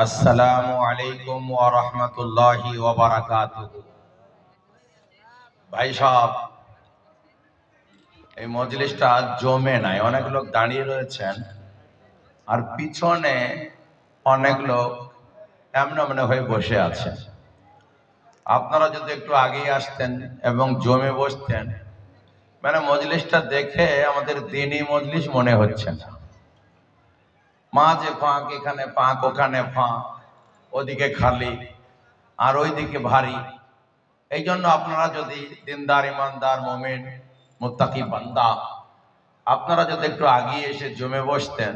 আসসালামু আলাইকুম ওয়া রাহমাতুল্লাহি ওয়া বারাকাতুহু। ভাই সাহেব, এই মজলিসটা জমে নাই, অনেক লোক দাঁড়িয়ে রয়েছেন আর পিছনে অনেক লোক এমন মনে হয়ে বসে আছে। আপনারা যদি একটু আগেই আসতেন এবং জমে বসতেন, মানে মজলিসটা দেখে আমাদের দ্বীনি মজলিস মনে হচ্ছে না। মাঝে ফাঁক, এখানে ফাঁক, ওখানে ফাঁক, ওদিকে খালি আর ওইদিকে ভারী। এই জন্য আপনারা যদি দিনদার, ইমানদার, মুমিন, মুত্তাকি বান্দা, আপনারা যদি একটু আগিয়ে এসে জমে বসতেন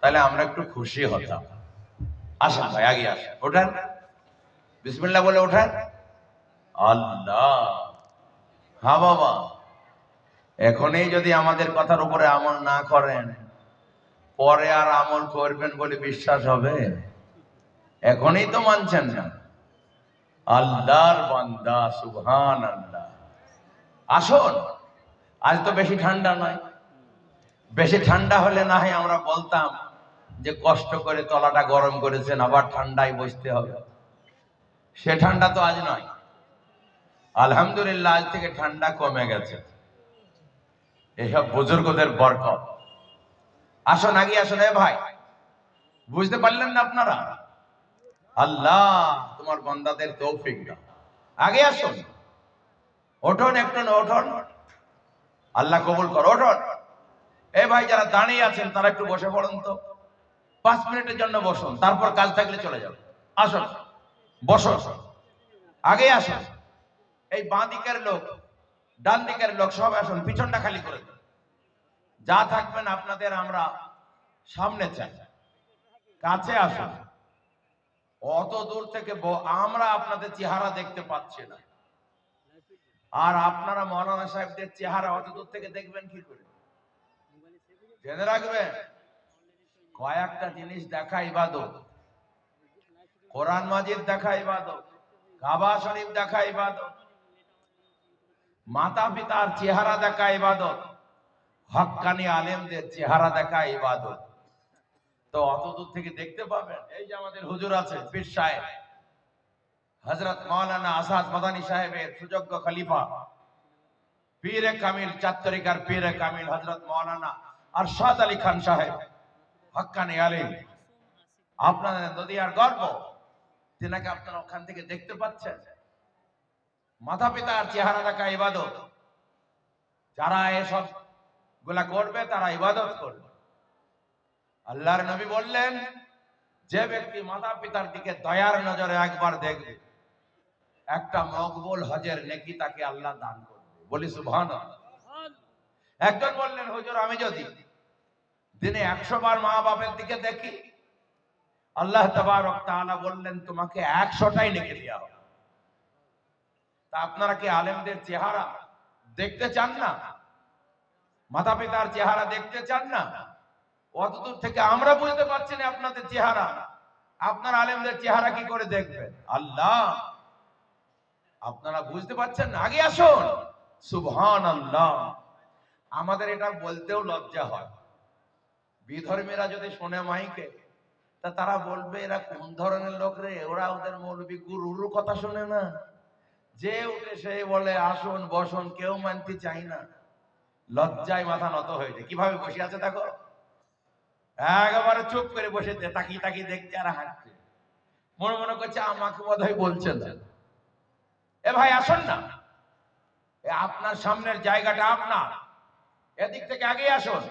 তাহলে আমরা একটু খুশি হতাম। আসেন ভাই, আগে আসেন, ওঠেন, বিসমিল্লাহ বলে ওঠেন। আল্লাহ, হ্যাঁ বাবা, এখনই যদি আমাদের কথার উপরে আমল না করেন, পরে আর আমল করবেন বলে বিশ্বাস হবে? এখনই তো মানছেন না। আল্লাহর বান্দা, সুবহানাল্লাহ। আসুন, আজ তো বেশি ঠান্ডা নয়। বেশি ঠান্ডা হলে না হয় আমরা বলতাম যে কষ্ট করে তলাটা গরম করেছেন, আবার ঠান্ডায় বসতে হবে। সে ঠান্ডা তো আজ নয়। আলহামদুলিল্লাহ, আজ থেকে ঠান্ডা কমে গেছে। এসব বুজুর্গদের বরকত। আসুন, আগে আসুন। এ ভাই, বুঝতে পারলেন না আপনারা? আল্লাহ তোমার বান্দাদের তৌফিক দাও। আগে আসুন, ওঠুন, একটু ওঠুন, আল্লাহ কবুল করো, ওঠুন। এ ভাই, যারা দাঁড়িয়ে আছেন তারা একটু বসে পড়ুন তো। 5 মিনিটের জন্য বসুন, তারপর কাজ থাকলে চলে যাবে। আসুন, বসুন, আগে আসুন। এই বাঁ দিকের লোক, ডান দিকের লোক সব আসুন, পিছনটা খালি করে দিন। যা থাকবেন আপনাদের আমরা সামনে চাই, কাছে আসুন। অত দূর থেকে আমরা আপনাদের চেহারা দেখতে পাচ্ছি না, আর আপনারা মৌলানা সাহেবদের চেহারা অত দূর থেকে দেখবেন কি করে? জেনে রাখবেন, কয়েকটা জিনিস দেখা ইবাদত। কোরআন মাজিদ দেখা ইবাদত, কাবা শরীফ দেখা ইবাদত, মাতা পিতার চেহারা দেখা ইবাদত, হক্কানি আলেমদের চেহারা দেখা ইবাদত। তো অত দূর থেকে দেখতে পাবেন? এই যে আমাদের হুজুর আছে, পীর সাহেব হযরত মাওলানা আসাদ মাদানী সাহেবের সুযোগ্য খলিফা, পীরে কামিল, 4 তরিকার পীরে কামিল হযরত মাওলানা আরশাদ আলী খান সাহেব, হক্কানি আলেম, আপনাদের নদিয়ার গর্ব। তিনাকে আপনারা ওখান থেকে দেখতে পাচ্ছেন। মাতা পিতার চেহারা দেখা ইবাদত। যারা এসব গুলা করবে তারা ইবাদত করবে। আল্লাহর নবী বললেন, যে ব্যক্তি মাতা পিতার দিকে দয়ার নজরে একবার দেখবে, একটা মকবুল হজের নেকি তাকে আল্লাহ দান করবে। বলি সুবহানাল্লাহ। একজন বললেন, হুজুর আমি যদি দিনে 100 বার মা বাপের দিকে দেখি, আল্লাহ তাবারক তাআলা বললেন তোমাকে 100টাই নেকি দেওয়া হবে। তা আপনারা কি আলেমদের চেহারা দেখতে চান না? মাতা পিতার চেহারা দেখতে চান না? অতদূর থেকে আমরা বুঝতে পারছি না আপনাদের চেহারা, আপনার আলেমদের চেহারা কি করে দেখবেন? আল্লাহ, আপনারা বুঝতে পারছেন না? আগে আসুন। সুবহানাল্লাহ। আমাদের এটা বলতেও লজ্জা হয়। বিধর্মীরা যদি শোনে মাইকে, তা তারা বলবে এরা কোন ধরনের লোক রে, ওরা ওদের মৌলবী গুরুর কথা শোনে না, যে উঠে সে বলে আসুন বসুন, কেউ মানতে চাই না। লজ্জায় মাথা নত হয়ে যায়। কিভাবে বসে আছে দেখো, একেবারে চুপ করে বসে তাকিয়ে তাকিয়ে দেখছে আর হাঁটছে, মনে মনে করছে আমাকে বোধহয় বলছেন। এ ভাই আসুন না, আপনার সামনের জায়গাটা আপনার, এদিক থেকে আগে আসুন।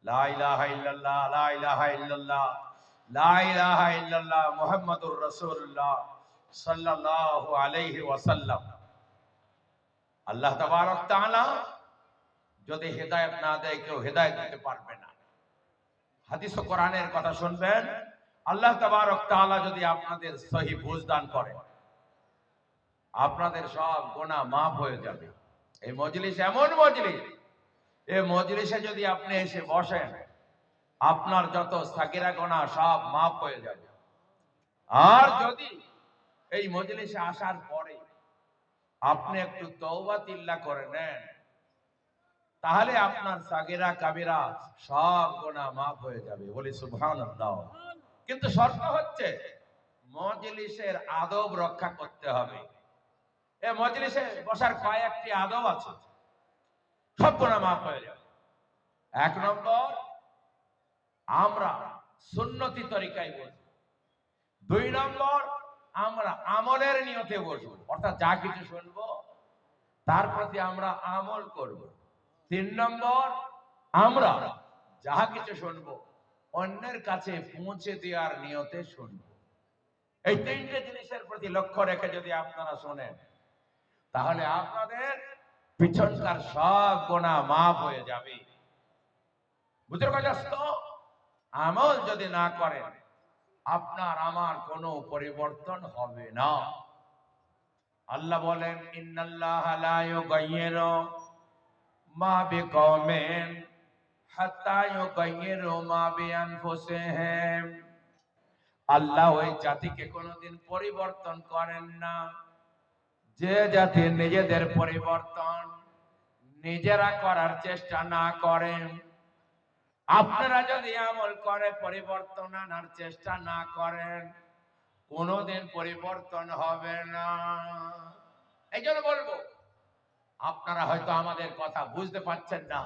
লা ইলাহা ইল্লাল্লাহ, লা ইলাহা ইল্লাল্লাহ, লা ইলাহা ইল্লাল্লাহ মুহাম্মাদুর রাসূলুল্লাহ সাল্লাল্লাহু আলাইহি ওয়াসাল্লাম। আল্লাহ তাবারক তাআলা যদি হেদায়েত না দেয়, কেউ হেদায়েত দিতে পারবে না। হাদিস ও কোরআনের কথা শুনবেন। আল্লাহ তাবারক তাআলা যদি আপনাদের সহি বুঝ দান করে, আপনাদের সব গুনাহ মাফ হয়ে যাবে। এই মজলিস এমন মজলিস, এই মজলিসে যদি আপনি এসে বসেন, আপনার যত সাগিরা গুনাহ সব মাফ হয়ে যাবে। আর যদি এই মজলিসে আসার পরে আপনি একটু তওবা তিল্লা করে নেন, তাহলে আপনার সাগিরা কাবিরা সব গুনাহ মাফ হয়ে যাবে। বলি সুবহানাল্লাহ। কিন্তু শর্ত হচ্ছে মজলিসের আদব রক্ষা করতে হবে। এই মজলিসে বসার কয়েকটি আদব আছে, সব গুনাহ মাফ হয়ে যাবে। এক নম্বর, আমরা সুন্নতি তরিকায় বসবো। দুই নম্বর, আমরা আমলের নিয়তে বসবো, অর্থাৎ যা কিছু শুনবো তার প্রতি আমরা আমল করব। তিন নম্বর, আমরা যা কিছু শুনবো অন্যের কাছে পৌঁছে দেওয়ার নিয়তে শুনবো। এই তিনটে জিনিসের প্রতি লক্ষ্য রেখে যদি আপনারা শোনেন, তাহলে আপনাদের পিছনকার সব গুনাহ মাফ হয়ে যাবে। বুঝতে পারছ? আমল যদি না করেন, আপনার আমার কোনো পরিবর্তন হবে না। আল্লাহ বলেন, ইন্নাল্লাহা লা ইউগাইয়িরু মা বিকওমিন হাত্তা ইউগাইয়িরু মা বিআনফুসিহিম। আল্লাহ ওই জাতিকে কোনোদিন পরিবর্তন করেন না যে জাতি নিজেদের পরিবর্তন নিজেরা করার চেষ্টা না করেন। আপনারা যদি আমল করে পরিবর্তন আনার চেষ্টা না করেন, কোনোদিন পরিবর্তন হবে না। এই জন্য বলবো, আপনারা হয়তো আমাদের কথা বুঝতে পারছেন না,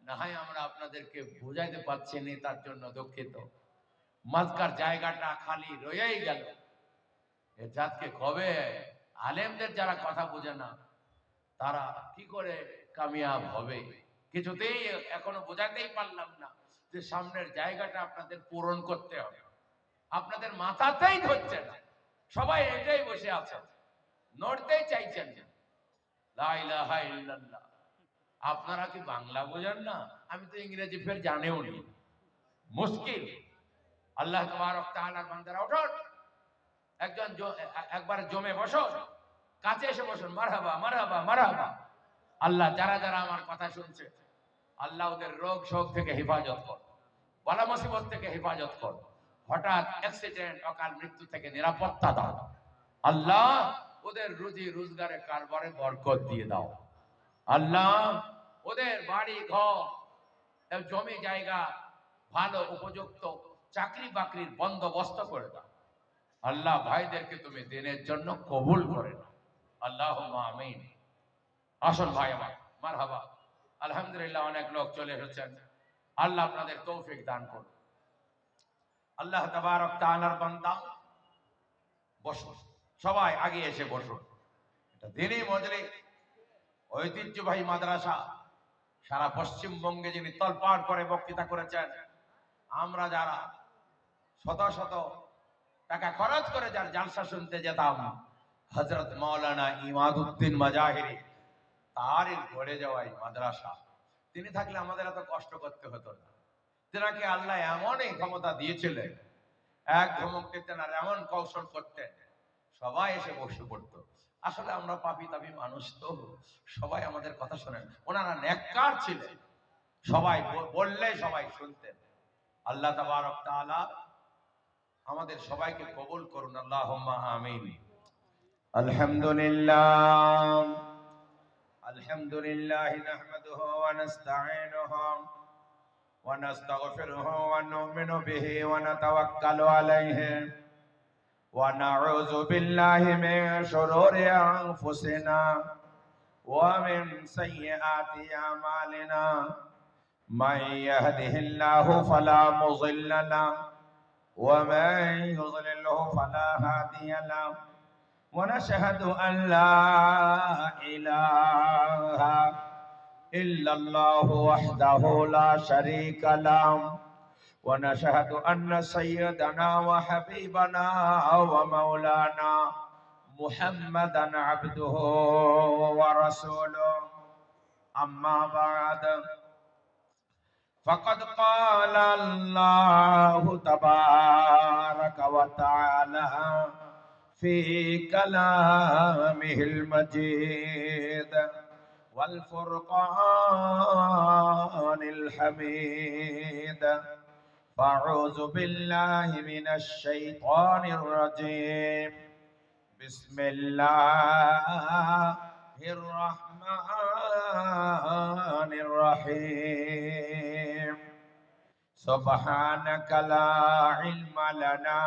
না হয় আমরা আপনাদেরকে বুঝাইতে পারছি না, তার জন্য দুঃখিত। মাঝকার জায়গাটা খালি রয়েই গেল। এ জাতকে কবে আলেমদের যারা কথা বুঝে না, তারা কি করে কামিয়াব হবে? কিছুতেই এখনো বোঝাতেই পারলাম না যে সামনের জায়গাটা আপনাদের পূরণ করতে হবে। আপনাদের মাথাতেই ধরছে না, সবাই এটাই বসে আছে, নড়তেই চাইছেন না। লা ইলাহা ইল্লাল্লাহ। আপনারা কি বাংলা বোঝেন না? আমি তো ইংরেজি ফের জানেও নি, মুশকিল। আল্লাহ তাবারক তাআলার বান্দারা, ওঠো, একবার জমে বসো, কাছে এসে বসুন। মারহাবা মারহাবা মারহাবা। আল্লাহ যারা যারা আমার কথা শুনছে, আল্লাহ ওদের রোগ শোক থেকে হেফাজত কর, বালা মুসিবত থেকে হেফাজত কর, হঠাৎ অ্যাক্সিডেন্ট অকাল মৃত্যু থেকে নিরাপত্তা দাও। আল্লাহ ওদের রুজি রোজগারে কারবারে বরকত দিয়ে দাও। আল্লাহ ওদের বাড়ি ঘর জমি জায়গা ভালো উপযুক্ত চাকরি বাকরির বন্দোবস্ত করে দাও। আল্লাহ ভাইদেরকে তুমি দিনের জন্য কবুল করে নাও। আল্লাহুম্মা আমিন। আসুন ভাই আমার, মারহাবা। আলহামদুলিল্লাহ, অনেক লোক চলে এসেছেন। আল্লাহ আপনাদের তৌফিক দান করুন। আল্লাহ তাবারক তাআলার বান্দা, বসুন, সবাই আগে এসে বসুন। এটা দ্বীনি মজলিস, ঐতিহ্যবাহী মাদ্রাসা। সারা পশ্চিমবঙ্গে যিনি তলপাড় করে বক্তৃতা করেছেন, আমরা যারা শত শত টাকা খরচ করে যার জালসা শুনতে যেতাম, হযরত মাওলানা ইমাদউদ্দিন মাজাহিরি, তারই গড়ে যাওয়া এই মাদ্রাসা। তিনি থাকলে আমাদের এত কষ্ট করতে হতো না। তেনাকে আল্লাহ এমনই ক্ষমতা দিয়েছিলেন, এক ধমক দিতেন আর এমন কৌশল করতেন, সবাই এসে বসে পড়তো। আসলে আমরা পাপী তাপী মানুষ, তো সবাই আমাদের কথা শোনেন। ওনারা নেককার ছিলেন, সবাই বললে সবাই শুনতেন। আল্লাহ তাবারক তাআলা আমাদের সবাইকে কবুল করুন। আল্লাহুম্মা আমিন। আলহামদুলিল্লাহ, আলহামদুলিল্লাহ নাহমাদুহু ওয়া নাস্তাঈনুহু ওয়া নাস্তাগফিরুহু ওয়া নু'মিনু বিহি ওয়া নাতাওয়াক্কালু আলাইহি ওয়া নাউযু বিল্লাহি মিন শুরুরি আনফুসিনা ওয়া মিন সাইয়্যাতি আমালিনা। মান ইয়াহদিহিল্লাহু ফালা মুযিল্লা লাহু ওয়া মান ইউদ্লিলহু ফালা হাদিয়া লাহু। ونشهد أن لا إله إلا الله وحده لا شريك له ونشهد أن سيدنا وحبيبنا ومولانا محمدا عبده ورسوله. أما بعد، فقد قال الله تبارك وتعالى في كلامه المجيد والفرقان الحميد. فأعوذ بالله من الشيطان الرجيم. بسم الله الرحمن الرحيم. সুবহানাকা লা ইলমা লানা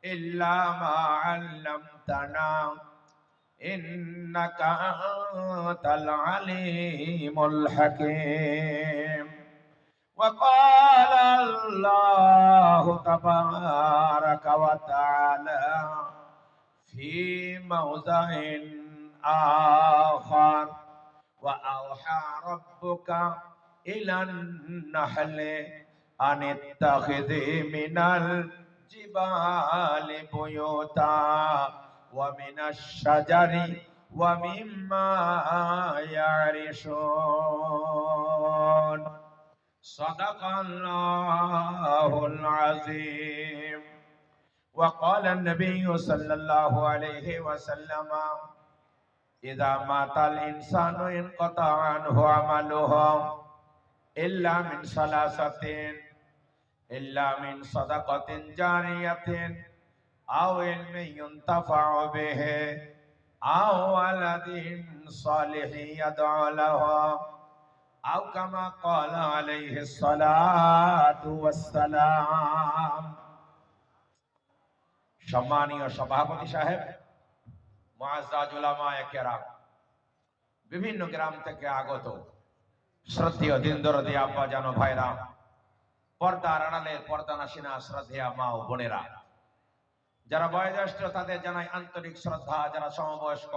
ইল্লা মা 'আল্লামতানা ইন্নাকা আনতাল আলিমুল হাকীম। وقال الله تبارك وتعالى في موضع آخر وأوحى ربك إلى النحل أن اتخذي من الجبال بيوتا ومن الشجر ومما يعرشون صدق الله العظيم. وقال النبي صلى الله عليه وسلم إذا مات الإنسان انقطع عنه عمله إلا من ثلاثة إلا من صدقة جارية أو علم ينتفع به أو ولد صالح يدعو له أو كما قال عليه الصلاة والسلام. সম্মানীয় সভাপতি সাহেব, মুআজ্জাজ উলামায়ে কেরাম, বিভিন্ন গ্রাম থেকে আগত শ্রদ্ধেয় দিনদরদি আব্বা জানো ভাইরা, পর্দার আড়ালের পর্দানাসীনা শ্রদ্ধেয়া মা ও বোনেরা, যারা বয়োজ্যেষ্ঠ তাদের জানাই আন্তরিক শ্রদ্ধা, যারা সমবয়স্ক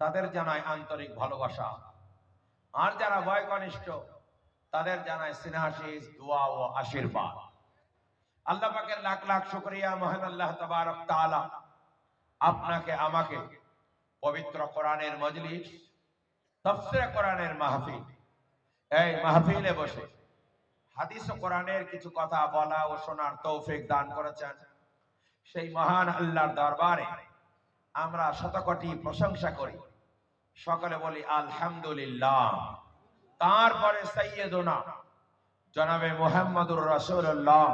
তাদের জানাই আন্তরিক ভালোবাসা, আর যারা বয়োকনিষ্ঠ তাদের জানাই স্নেহাশিস দোয়া ও আশীর্বাদ। আল্লাহ পাকের লাখ লাখ শুকরিয়া, মহান আল্লাহ তাবারক তাআলা আপনাকে আমাকে পবিত্র কোরআনের মজলিস, তাফসীরে কোরআনের মাহফিল, এই মাহফিলে বসে হাদিস ও কোরআনের কিছু কথা বলা ও শোনার তৌফিক দান করেছেন। সেই মহান আল্লাহর দরবারে আমরা শতকোটি প্রশংসা করি, সকলে বলি আলহামদুলিল্লাহ। তারপরে সাইয়্যিদুনা জনাবে মুহাম্মদুর রাসূলুল্লাহ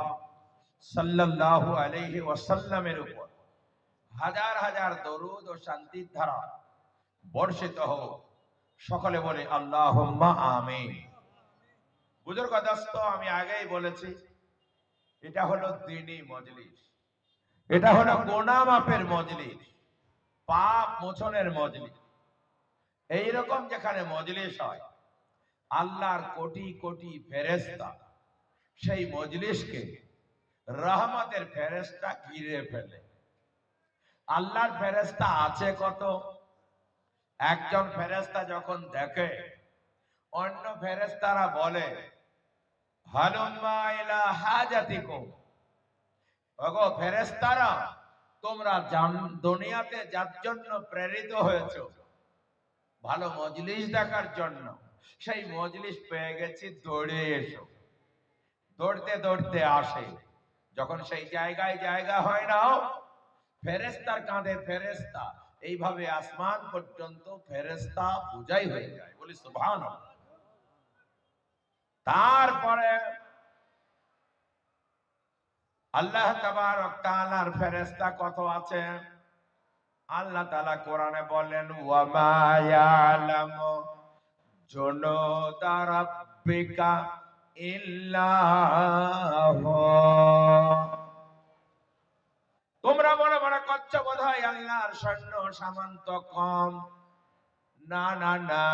সাল্লাল্লাহু আলাইহি ওয়াসাল্লামের উপর হাজার হাজার দরুদ ও শান্তির ধারা বর্ষিত হোক, সকলে বলে আল্লাহুম্মা আমিন। বুজুর্গ দোস্ত, আমি আগেই বলেছি এটা হলো দ্বীনি মজলিস, এটা হলো গুনাহ মাফের মজলিস, পাপ মোচনের মজলিস। এইরকম যেখানে মজলিস হয়, আল্লাহর কোটি কোটি ফেরেশতা সেই মজলিসকে রহমতের ফেরেশতা ঘিরে ফেলে। আল্লাহর ফেরেশতা আছে কত? একজন ফেরেশতা যখন দেখে অন্য ফেরেশতারা বলে হালুম্মা ইলা হাজাতিকুম, ওগো ফেরেশতারা তোমরা দুনিয়াতে যার জন্য প্রেরিত হয়েছো, ভালো মজলিস দেখার জন্য, সেই মজলিস পেয়ে গেছি, দৌড়ে এসো। দৌড়তে দৌড়তে আসে, যখন সেই জায়গায় জায়গা হয় না, ফেরেশতার কাঁধে ফেরেশতা, এইভাবে আসমান পর্যন্ত ফেরেশতা বোঝাই হয়ে যায়, বলি সুবহানাল্লাহ। তারপরে আল্লাহ তাবারক তাআলার ফেরেশতা কত আছে? আল্লাহ তাআলা কোরআনে বলেন ওয়া মা ইয়ালামু জুনুদা রাব্বিকা ইল্লা হু। তোমরা মনে মনে করছো বোধহয় আল্লাহর সৈন্য সামন্ত কম। না না না,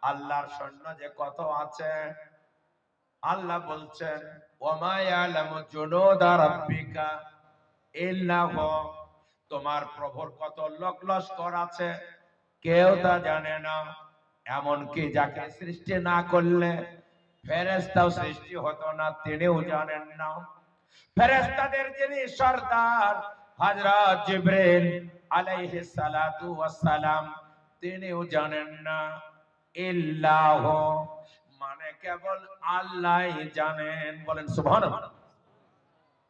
আল্লাহর সৈন্য যে কত আছে, আল্লাহ বলছেন ওয়া মা ইয়ালামু জুনুদা রাব্বিকা ইল্লা হু। তোমার প্রভুর কত লোক লস্কর আছে কেউ তা জানে না। এমনকি যাকে সৃষ্টি না করলে ফেরেশতাও সৃষ্টি হতো না, তিনিও জানেন না। ফেরেশতাদের যিনি সরদার হযরত জিবরিল আলাইহিস সালাতু ওয়াস সালাম, তিনিও জানেন না। ইল্লাহু মানে কেবল আল্লাহই জানেন, বলেন সুবহানাল্লাহ।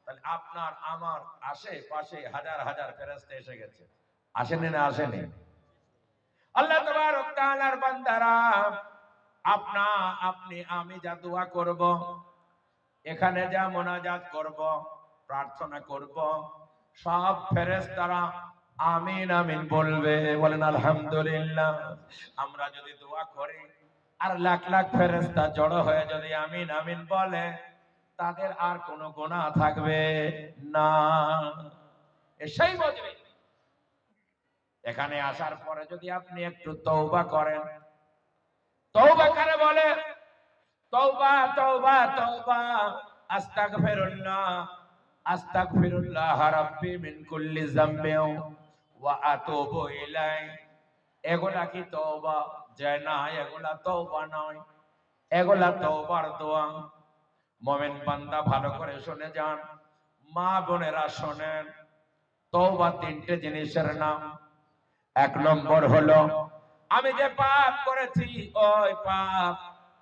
তাহলে আপনার আমার আশেপাশে হাজার হাজার ফেরেশতা এসে গেছে, আসেনি না আসেনি? আল্লাহ তাবারক তাআলার বান্দারা, আপনি আমি যা দোয়া করব, এখানে যা মুনাজাত করব, প্রার্থনা করব, সব ফেরেশতারা আমিন আমিন বলবে, বলেন আলহামদুলিল্লাহ। আমরা যদি দোয়া করি আর লাখ লাখ ফেরেশতা জড়ো হয়ে যদি আমিন আমিন বলে, তাদের আর কোনো গুনাহ থাকবে না। এসেই বুঝবে। এখানে আসার পরে যদি আপনি একটু তওবা করেন, তওবা কারে বলে? তওবা তওবা তওবা, আস্তাগফিরুল্লাহ আস্তাগফিরুল্লাহ রাব্বি মিন কুল্লি যামবিন ওয়া আতুবু ইলাই। এগুলা কি তওবা? যে না, এগুলা তওবা নয়, এগুলা তওবার দোয়া। মুমিন বান্দা ভালো করে শুনে যান, মা বোনেরা শোনেন। তওবা তিনটে জিনিসের নাম। এক নম্বর হলো আমি যে পাপ করেছি ওই পাপ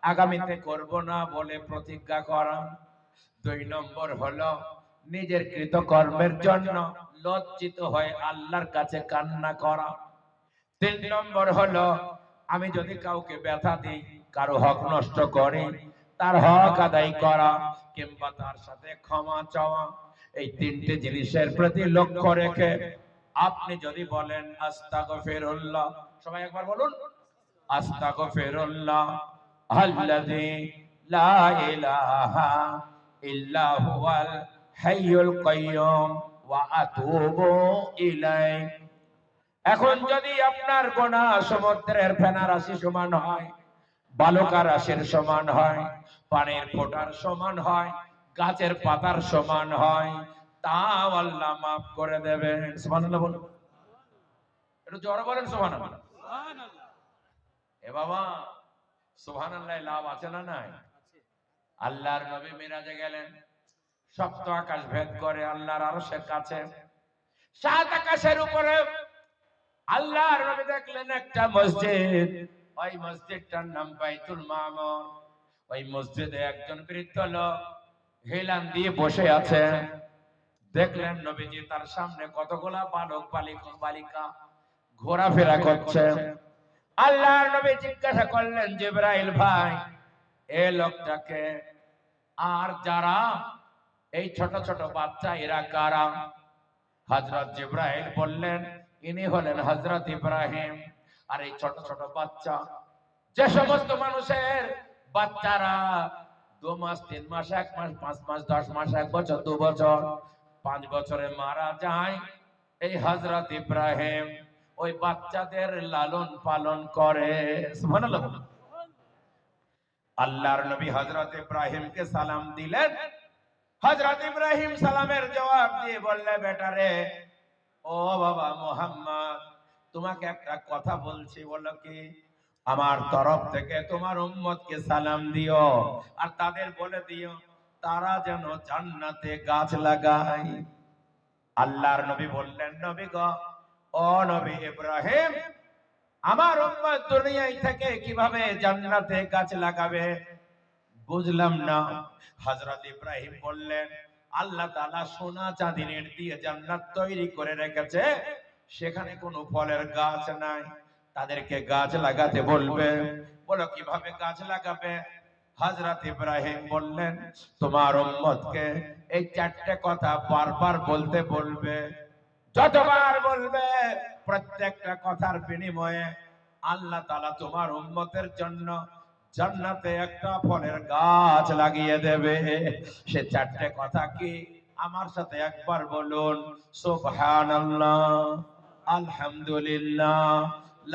আগামীতে করব না বলে প্রতিজ্ঞা করা। দুই নম্বর হলো নিজের কৃতকর্মের জন্য লজ্জিত হয়ে আল্লাহর কাছে কান্না করা। তিন নম্বর হলো আমি যদি কাউকে ব্যথা দিই, কারো হক নষ্ট করি, তার হক আদায় করা কিংবা তার সাথে ক্ষমা চাওয়া। এই তিনটে জিনিসের প্রতি লক্ষ্য রেখে আপনি যদি বলেন আস্তাগফিরুল্লাহ, সবাই একবার বলুন আস্তাগফিরুল্লাহ আল্লাযী লা ইলাহা ইল্লা হুয়াল হাইয়ুল কাইয়্যুম ওয়া আতুবু ইলাইহি। এখন যদি আপনার গুনাহ সমুদ্রের ফেনা রাশি সমান হয়, বালুকা রাশির সমান হয়, পানির ফোঁটার সমান হয়, গাছের পাতার সমান হয়, তাও আল্লাহ মাফ করে দেবেন। সুবহানাল্লাহ বলুন, একটু জোরে বলেন সুবহানাল্লাহ। এ বাবা, সুবহানাল্লাহ লাভ আছে না নাই? আল্লাহর নবী মিরাজে গেলেন, সপ্ত আকাশ ভেদ করে আল্লাহর আরশের কাছে। সাত আকাশের উপরে আল্লাহর নবী দেখলেন একটা মসজিদ। ওই মসজিদটার নাম বাইতুল মামুর। ওই মসজিদে একজন বৃদ্ধ লোক হেলান দিয়ে বসে আছে। দেখলেন নবীজি তার সামনে কতগুলা বালক বালিকা ঘোরাফেরা করছে। আল্লাহর নবী জিজ্ঞাসা করলেন, জিবরাইল ভাই, এই লোকটাকে আর যারা এই ছোট ছোট বাচ্চা এরা কারা? হযরত জিবরাইল বললেন, ইনি হলেন হযরত ইব্রাহিম। আর এই ছোট ছোট বাচ্চা, যে সমস্ত মানুষের বাচ্চারা 2 মাস 3 মাস 1 মাস 5 মাস 10 মাস 1 বছর 2 বছর 5 বছরে মারা যায়, এই হযরত ইব্রাহিম ওই বাচ্চাদের লালন পালন করে। সুবহানাল্লাহ। আল্লাহর নবী হযরত ইব্রাহিমকে সালাম দিলেন। হযরত ইব্রাহিম সালামের জবাব দিয়ে বললে, বেটা রে, ও বাবা মুহাম্মদ, তোমাকে একটা কথা বলছি, বলো কি? আমার তরফ থেকে তোমার উম্মতকে সালাম দিও আর তাদের বলে দিও তারা যেন জান্নাতে গাছ লাগায়। আল্লাহর নবী বললেন, নবী গো, ও নবী ইব্রাহিম, আমার উম্মত দুনিয়ায় থেকে কিভাবে জান্নাতে গাছ লাগাবে? বুঝলাম না। হযরত ইব্রাহিম বললেন, আল্লাহ তাআলা সোনা চাঁদির দিয়ে জান্নাত তৈরি করে রেখেছে, সেখানে কোনো ফলের গাছ নাই, তাদেরকে গাছ লাগাতে বলবে। বলো কিভাবে গাছ লাগাবে? হযরত ইব্রাহিম বললেন, তোমার উম্মতকে এই চারটে কথা বারবার বলতে বলবে। যতবার বলবে প্রত্যেকটা কথার বিনিময়ে আল্লাহ তাআলা তোমার উম্মতের জন্য জান্নাতে একটা ফলের গাছ লাগিয়ে দেবে। সে চারটে কথা কি? আমার সাথে একবার বলুন, সুবহানাল্লাহ, আলহামদুলিল্লাহ,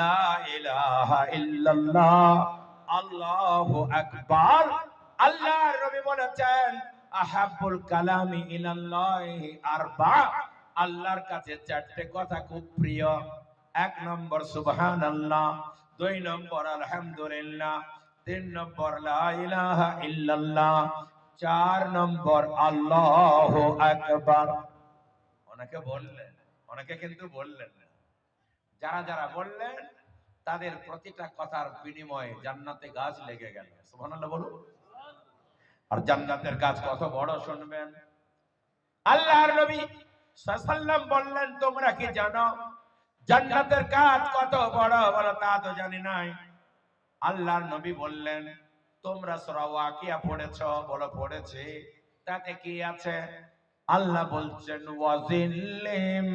লা ইলাহা ইল্লাল্লাহ, আল্লাহু আকবার। আল্লাহর নবী বলেছেন, আহাব্বুল কালামি ইলাল্লাহি আরবা। আল্লাহর কাছে চারটে কথা খুব প্রিয়। 1 নম্বর সুবহানাল্লাহ, 2 নম্বর আলহামদুলিল্লাহ, 3 নম্বর লা ইলাহা ইল্লাল্লাহ, 4 নম্বর আল্লাহু আকবার। অনেকে বললেন, অনেকে কিন্তু বললেন না। যারা যারা বললেন তাদের প্রতিটা কথার বিনিময়ে জান্নাতে গাছ লেগে গেল। সুবহানাল্লাহ বলুন। আর জান্নাতের গাছ কত বড় শুনবেন। আল্লাহর নবী সাল্লাল্লাহু আলাইহি ওয়াসাল্লাম বললেন, তোমরা কি জানো জান্নাতের গাছ কত বড়? বলো, তা তো জানি নাই। আল্লাহর নবী বললেন, তোমরা সূরা ওয়াকিয়া পড়েছো? বলো, পড়েছি। তাতে কি আছে? আল্লাহ বলছেন, ওয়াজিল্লিম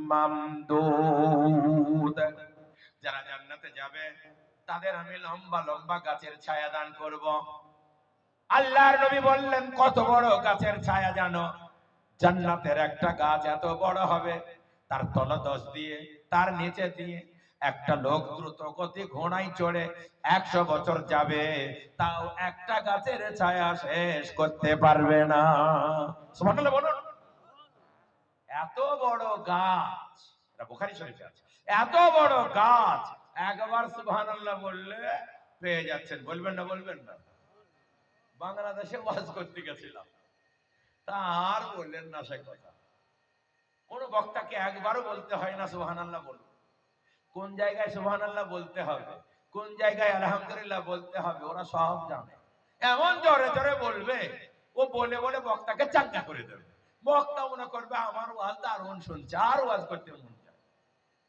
মামদুদ। যারা জান্নাতে যাবে তাদের আমি লম্বা লম্বা গাছের ছায়া দান করব। আল্লাহর নবী বললেন, কত বড় গাছের ছায়া জানো? জান্নাতের একটা গাছ এত বড় হবে, তার তলদেশ দিয়ে, তার নিচে দিয়ে একটা লোক দ্রুত গতি ঘোড়ায় চড়ে 100 বছর যাবে, তাও একটা গাছের ছায়া শেষ করতে পারবে না। সুবহানাল্লাহ বলুন। এত বড় গাছ, এটা বুখারী শরীফে আছে। এত বড় গাছ একবার সুবহানাল্লাহ বললে পেয়ে যাচ্ছেন। বলবেন না? বলবেন না? বাংলাদেশে ওয়াজ করতে গেছিলাম, তা আর বললেন না সে কথা। কোন বক্তাকে একবারও বলতে হয় না সুবহানাল্লাহ বলুন। কোন জায়গায় সুবহানাল্লাহ বলতে হবে, কোন জায়গায় আলহামদুলিল্লাহ বলতে হবে, ওরা সব জানে। এমন জোরে জোরে বলবে, ও বলে বলে বক্তাকে চাঙ্গা করে দেবে। বক্তা মনে করবে আমার ওয়াজ দারুণ শুনছে, আর ওয়াজ করতে মন চায়।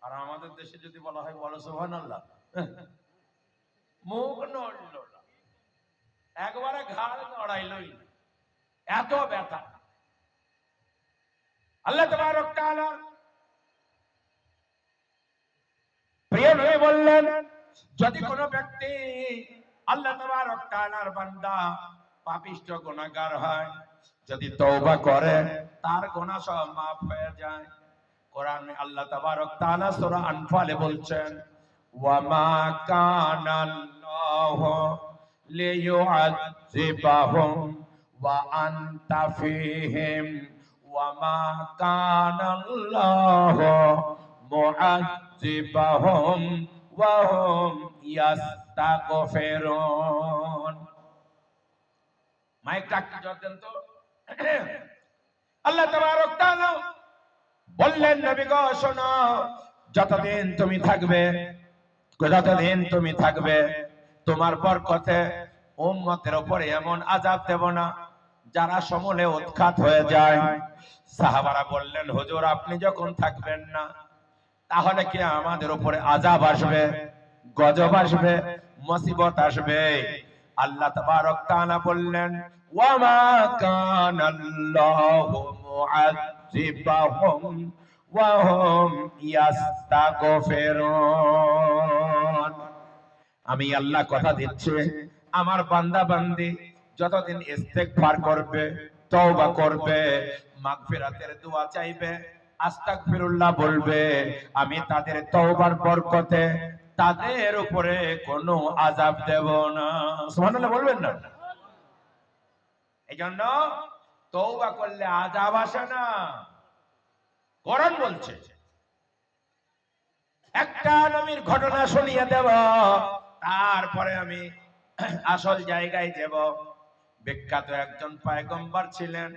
আর আমাদের দেশে যদি বলা হয় বলো সুবহানাল্লাহ, মুখ নড়ল না, একবারে ঘাড় নড়াইলই না, এত ব্যথা। আল্লাহ তাবারক তাআলা প্রিয় নবী বললেন, যদি কোনো ব্যক্তি আল্লাহ তাবারক তাআলার বান্দা পাপিষ্ঠ গুনাহগার হয়, যদি তওবা করে, তার গুনাহ সব মাফ হয়ে যায়। কোরআনে আল্লাহ তাবারক তাআলা সূরা আনফালে বলছেন, ওয়া মা কানাল্লাহু লিয়ুআযিবাহুম ওয়া আনতা ফীহিম ওয়া মা কানাল্লাহু মুআযিবাহুম ওয়া হুম ইয়াস্তাগফিরুন। মাইকটা কি জোর দেন তো। আল্লাহ তাবারক তাআলা বললেন, নবী গো শোনো, যতদিন তুমি থাকবে, যতদিন তুমি থাকবে, তোমার বরকতে উম্মতের উপরে এমন আযাব দেব না যারা সমূলে উৎখাত হয়ে যায়। সাহাবারা বললেন, হুজুর আপনি যখন থাকবেন না, তাহলে কি আমাদের উপরে আযাব আসবে, গজব আসবে, মুসিবত আসবে? আল্লাহ তাবারক তাআলা বললেন, ওয়া মা কানাল্লাহু মুআযিবাহুম ওয়া হুম ইয়াস্তাগফিরুন। আমি আল্লাহ কথা দিচ্ছি, আমার বান্দা বান্দি যতদিন ইস্তেগফার করবে, তওবা করবে, মাগফিরাতের দোয়া চাইবে, আস্তাগফিরুল্লাহ বলবে, আমি তাদের তওবার বরকতে তাদের উপরে কোনো আযাব দেব না। সুবহানাল্লাহ বলবেন না? এইজন্য তওবা করলে আযাব আসে না, কোরআন বলছে। একটা নবীর ঘটনা শুনিয়ে দেব, তারপরে আমি আসল জায়গায় যাব। বিখ্যাত একজন পয়গম্বর ছিলেন,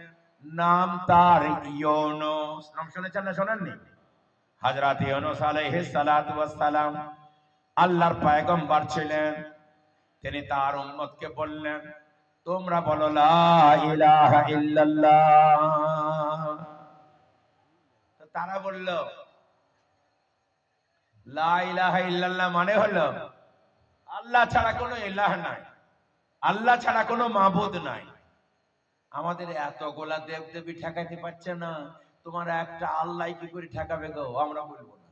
নাম তার ইউনূস। নাম শুনেছেন না শোনেননি? হযরত ইউনূস আলাইহিস সালাতু ওয়াস সালাম আল্লাহর পয়গম্বর ছিলেন। তিনি তার উম্মতকে বললেন, তোমরা বলো লা ইলাহা ইল্লাল্লাহ। তো তারা বলল, লা ইলাহা ইল্লাল্লাহ মানে হলো আল্লাহ ছাড়া কোনো ইলাহ নাই, আল্লাহ ছাড়া কোনো মাবুদ নাই। আমাদের এতগুলা দেব দেবী ঠেকাইতে পারছে না, তোমার একটা আল্লাহ কি করে ঠেকাবে গো? আমরা বলবো না।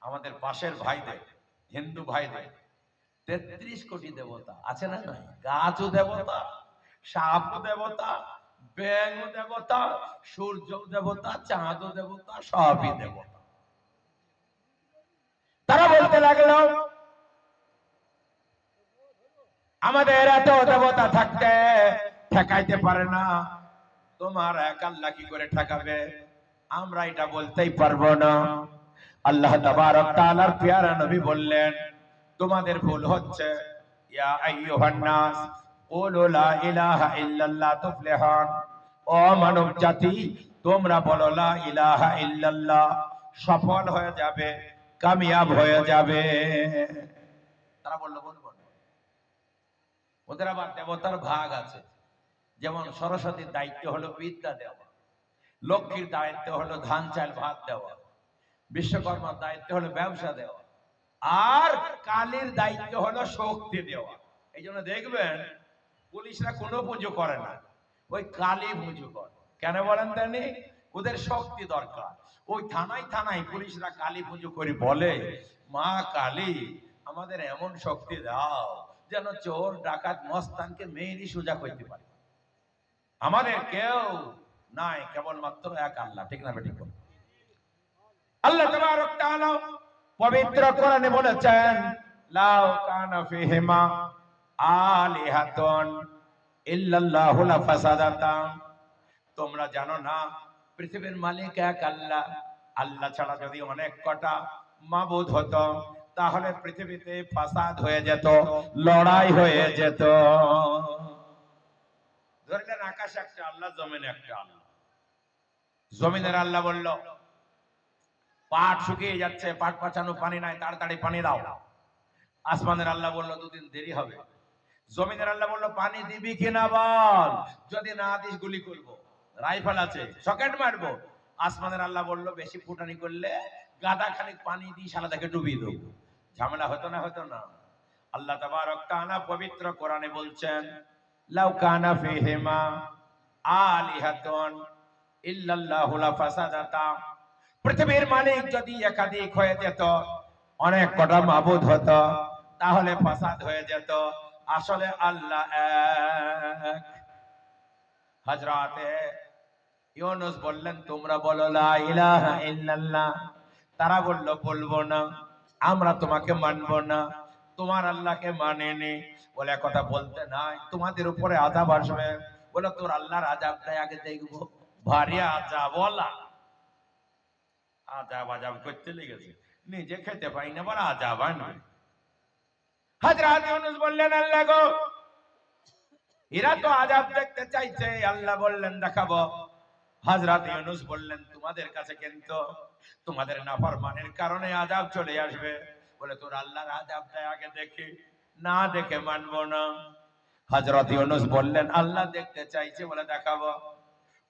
আমাদের পাশের ভাইদের, হিন্দু ভাইদের 33 কোটি দেবতা আছে না? নাই? গাছও দেবতা, সাপও দেবতা, ব্যাঙও দেবতা, সূর্য দেবতা, চাঁদও দেবতা, সবই দেবতা। তারা বলতে লাগলো, আমাদের এত দেবতা থাকতে ঠেকাইতে পারে না, তোমার এক আল্লাহ কি করে ঠেকাবে? আমরা এটা বলতেই পারবো না। আল্লাহ তাবারক তাআলার পেয়ারা নবী বললেন, তোমাদের ভুল হচ্ছে। ইয়া আইয়ুহান নাস কুলু লা ইলাহা ইল্লাল্লাহ তুফলিহুন। ও মানব জাতি, তোমরা বলো লা ইলাহা ইল্লাল্লাহ, সফল হয়ে যাবে, কামিয়াব হয়ে যাবে। তারা বলল, বলবো না। ওদের আবার দেবতার ভাগ আছে। যেমন সরস্বতীর দায়িত্ব হলো বিদ্যা দেওয়া, লক্ষ্মীর দায়িত্ব হলো ধান চাল ভাত দেওয়া, বিশ্বকর্মার দায়িত্ব হলো ব্যবসা দেওয়া, আর কালীর দায়িত্ব হলো শক্তি দেওয়া। এই জন্য দেখবেন পুলিশরা কোনো পুজো করে না, ওই কালী পুজো করে। কেন বলেন জানি? ওদের শক্তি দরকার। ওই থানায় থানায় পুলিশরা কালী পুজো করে বলে, মা কালী আমাদের এমন শক্তি দাও, যেন চোর ডাকাত মস্তানকে মেয়েরই সোজা করতে পারে। আমাদের কেউ নাই, কেবলমাত্র এক আল্লাহ। ঠিক না বেঠিক? আল্লাহ তাবারক তাআলা পবিত্র কোরআনে বলেছেন, লাউ কানা ফিহিমা আলিহাতুন ইল্লাল্লাহু লাফাসাদাতা। তোমরা জানো না পৃথিবীর মালিক এক আল্লাহ, আল্লাহ ছাড়া যদি অনেক কটা মাবুদ হতো তাহলে পৃথিবীতে ফাসাদ হয়ে যেত, লড়াই হয়ে যেত। ধরলেন আকাশে একটা আল্লাহ, জমিনে একটা আল্লাহ। জমিনের আল্লাহ বলল পাট শুকিয়ে যাচ্ছে, পাট পাচানো পানি নাই, তাড়াতাড়ি পানি দাও। আসমানের আল্লাহ বলল দুদিন দেরি হবে। জমিনের আল্লাহ বলল পানি দিবি কিনা বল, যদি না দিস গুলি করবো, রাইফেল আছে, সকেট মারবো। আসমানের আল্লাহ বলল বেশি ফুটানি করলে গাদা খানিক পানি দিয়ে শালা দেখে ডুবিয়ে দেবো। ঝামেলা হতো না? হতো না? আল্লাহ তাবারক তাআলা পবিত্র কোরআনে বলছেন, লাউ কানা ফিহিমা আলিহাতুন ইল্লাল্লাহু লাফাসাদাতা। পৃথিবীর মালিক যদি একাধিক হয়ে যেত, অনেক কটা মাবুদ হতো, তাহলে ফাসাদ হয়ে যেত। আসলে আল্লাহ এক। হযরতে ইউনূস বললেন তোমরা বলো লা ইলাহা ইল্লাল্লাহ। তারা বলল বলবো না, আমরা তোমাকে মানবো না, তোমার আল্লাহকে মানেনি। বলে কথা বলতে নাই, তোমাদের উপরে আযাব আসবে। বলে তোর আল্লাহর আযাবটাই আগে দেখবো। ভারী আযাব বলা, আযাব আযাব করতে লেগেছে, নিজে খেতে পাই না, বড় আযাব আনবে। হযরত ইউনূস বললেন আল্লাহ গো, এরা তো আযাব দেখতে চাইছে। আল্লাহ বললেন দেখাবো। হযরত ইউনূস বললেন তোমাদের কাছে কিন্তু তোমাদের নাফরমানির কারণে আযাব চলে আসবে। বলে তোর আল্লাহর আযাবটা আগে দেখি, না দেখে মানবো না। হযরত ইউনূস বললেন আল্লাহ দেখতে চাইছে, বলে দেখাবো।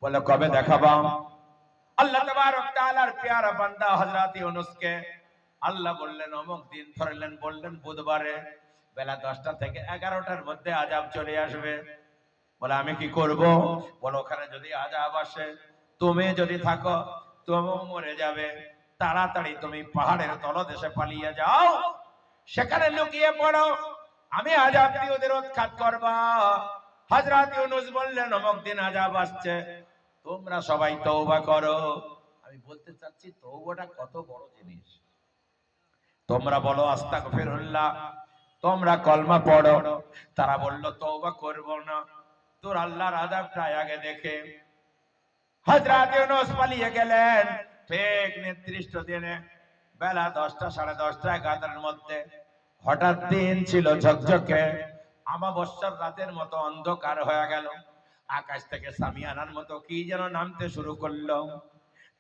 বলে কবে দেখাবো? আল্লাহ তাবারক তাআলার পেয়ারা বান্দা হযরত ইউনূসকে আল্লাহ বললেন অমুক দিন, ধরলেন বললেন বুধবারে বেলা 10টা থেকে 11টার মধ্যে আযাব চলে আসবে। বলে আমি কি করব? বলে ওখানে যদি আযাব আসে, তুমি যদি থাকো তুমিও মরে যাবে। তাড়াতাড়ি তুমি পাহাড়ের তলদেশে পালিয়ে যাও, সেখানে লুকিয়ে পড়ো, আমি আযাব দিয়ে ওদের উৎখাত করব। হযরত ইউনূস বললেন অমুক দিন আযাব আসছে, তোমরা সবাই তওবা করো। আমি বলতে চাচ্ছি তওবাটা কত বড় জিনিস। তোমরা বলো আস্তাগফিরুল্লাহ, তোমরা কলমা পড়ো। তারা বলল তওবা করব না, তোর আল্লাহর আযাবটা আগে দেখে। হযরত ইউনূস পালিয়ে গেলেন। ঠিক নির্দিষ্ট দিনে বেলা 10টা, 10:30, 11টার মধ্যে হঠাৎ দিন ছিল ঝকঝকে, আমাবস্যার রাতের মতো অন্ধকার হয়ে গেল। আকাশ থেকে সামিয়ানার মতো কি যেন নামতে শুরু করলো।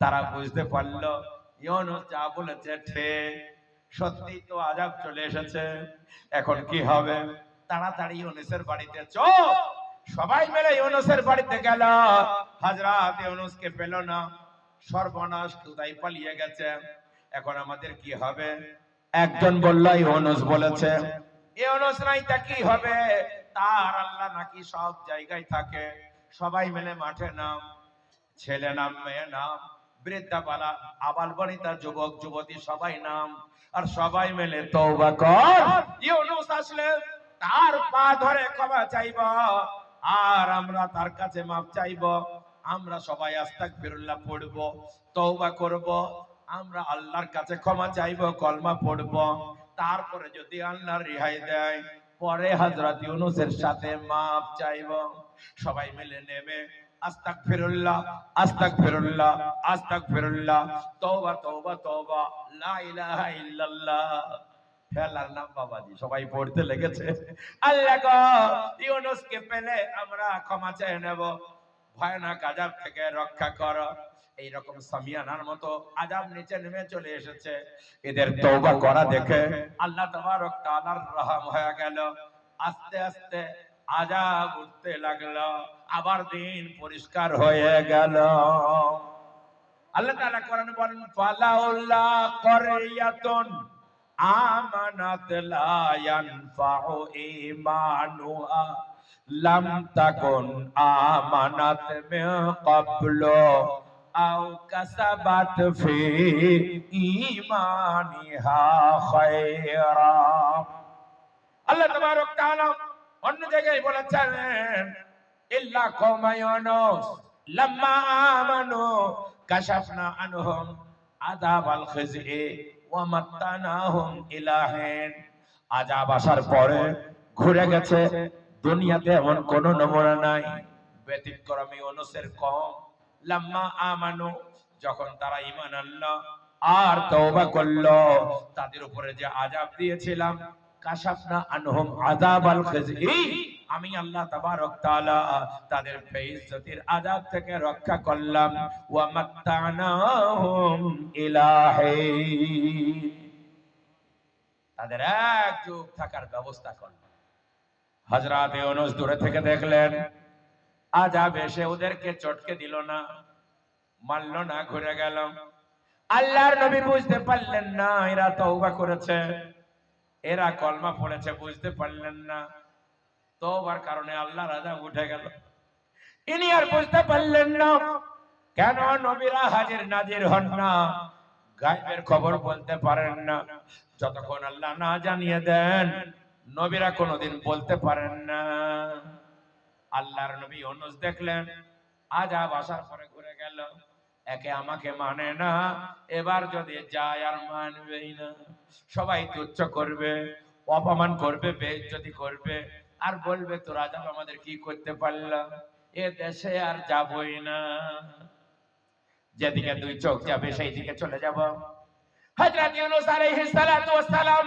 তারা বুঝতে পারলো ইউনূস যা বলেছে ঠিক, সত্যি তো আযাব চলে এসেছে। এখন কি হবে? তাড়াতাড়ি ইউনূসের বাড়িতে চল। সবাই মিলে ইউনূসের বাড়িতে গেল। হযরত ইউনূসকে পেল না, সর্বনাশ, কোথায় পালিয়ে গেছে। এখন আমাদের কি হবে? একজন বলল ইউনূস বলেছে, ইউনূস নাই তা কি হবে, তার আল্লাহ নাকি সব জায়গায় থাকে। সবাই মিলে মাঠে নাম, ছেলে নাম, মেয়ে নাম, বৃদ্ধা বালা, আবাল বনিতা, যুবক যুবতী, সবাই নাম, আর সবাই মিলে তওবা কর। ইউনূস আসলে তার পা ধরে ক্ষমা চাইব, আর আমরা তার কাছে মাফ চাইব। আমরা সবাই আস্তাগফিরুল্লাহ পড়ব, তওবা করব, আমরা আল্লাহর কাছে ক্ষমা চাইব, কলমা পড়ব। তারপরে যদি আল্লাহ রেহাই দেয়, পরে হযরত ইউনূসের সাথে মাফ চাইব। সবাই মিলে নেমে আস্তাগফিরুল্লাহ, আস্তাগফিরুল্লাহ, আস্তাগফিরুল্লাহ, তওবা তওবা তওবা, লা ইলাহা ইল্লাল্লাহ। আল্লাহর নাম বাবাজি সবাই পড়তে লেগেছে। আল্লাহ গো, ইউনূসকে পেলে আমরা ক্ষমা চেয়ে নেব, ভয়ানক আযাব থেকে রক্ষা করো। এইরকম সামিয়ানার মতো আযাব নিচে নেমে চলে এসেছে। এদের তওবা করা দেখে আল্লাহ তাবারক তাআলার রহম হয়ে গেল। আস্তে আস্তে আযাব উঠতে লাগলো, আবার দিন পরিষ্কার হয়ে গেল। আল্লাহ তাআলা কোরআনে বলেন ফালাউলা ক্বরিয়াতুন আমানাত লা ইয়ানফাউ ঈমানুহা লাম তাকুন আমানাত মিন ক্বাবলু আও কাসাবাত ফি ঈমানিহা খায়রা। আল্লাহ তাবারক তাআলা অন্য জায়গায় বলেছেন ইল্লা কওমা ইউনুস লাম্মা আমানু কাশাফনা আনহুম আযাবাল খিজই ওয়া মাত্তানাহুম ইলা হিন। আযাব আসার পরে ঘুরে গেছে, দুনিয়াতে এমন কোন নমুনা নাই ব্যতিক্রমী ইউনুসের কওম। লাম্মা আমানু, যখন তারা ঈমান আনলো আর তওবা করলো, তাদের উপরে যে আযাব দিয়েছিলাম, কাশাফনা আনহুম আযাবাল খিজই, আমি আল্লাহ তাবারক তাআলা তাদের বেইজ্জতির আযাব থেকে রক্ষা করলাম। ওয়া মাত্তানাহুম ইলা হিন, তাদের এক যুগ থাকার ব্যবস্থা করলাম। হযরত ইউনূস দূরে থেকে দেখলেন, আযাব এসে ওদেরকে চটকে দিল না, মারল না, ঘুরে গেল। আল্লাহর নবী বুঝতে পারলেন না এরা তওবা করেছে, এরা কলমা পড়েছে, বুঝতে পারলেন না। তওবার কারণে আল্লাহর আযাব উঠে গেল। ইনি আর বুঝতে পারলেন না কেন নবীরা হাজির নাজির হন না, গায়বের খবর বলতে পারেন না। যতক্ষণ আল্লাহ না জানিয়ে দেন, নবীরা কোনোদিন বলতে পারেন না। আল্লাহর নবী ইউনূস দেখলেন আযাব আসার পরে ঘুরে গেল, একে আমাকে মানে না, এবার যদি যায় আর মানবেই না। সবাই তুচ্ছ করবে, অপমান করবে, বেইজ্জতি করবে, আর বলবে তোর আযাব আমাদের কি করতে পারলা, এ দেশে আর যাবই না। যেদিকে দুই চোখ যাবে সেই দিকে চলে যাব। হযরত ইউনূস আলাইহিস সালাতু ওয়াস সালাম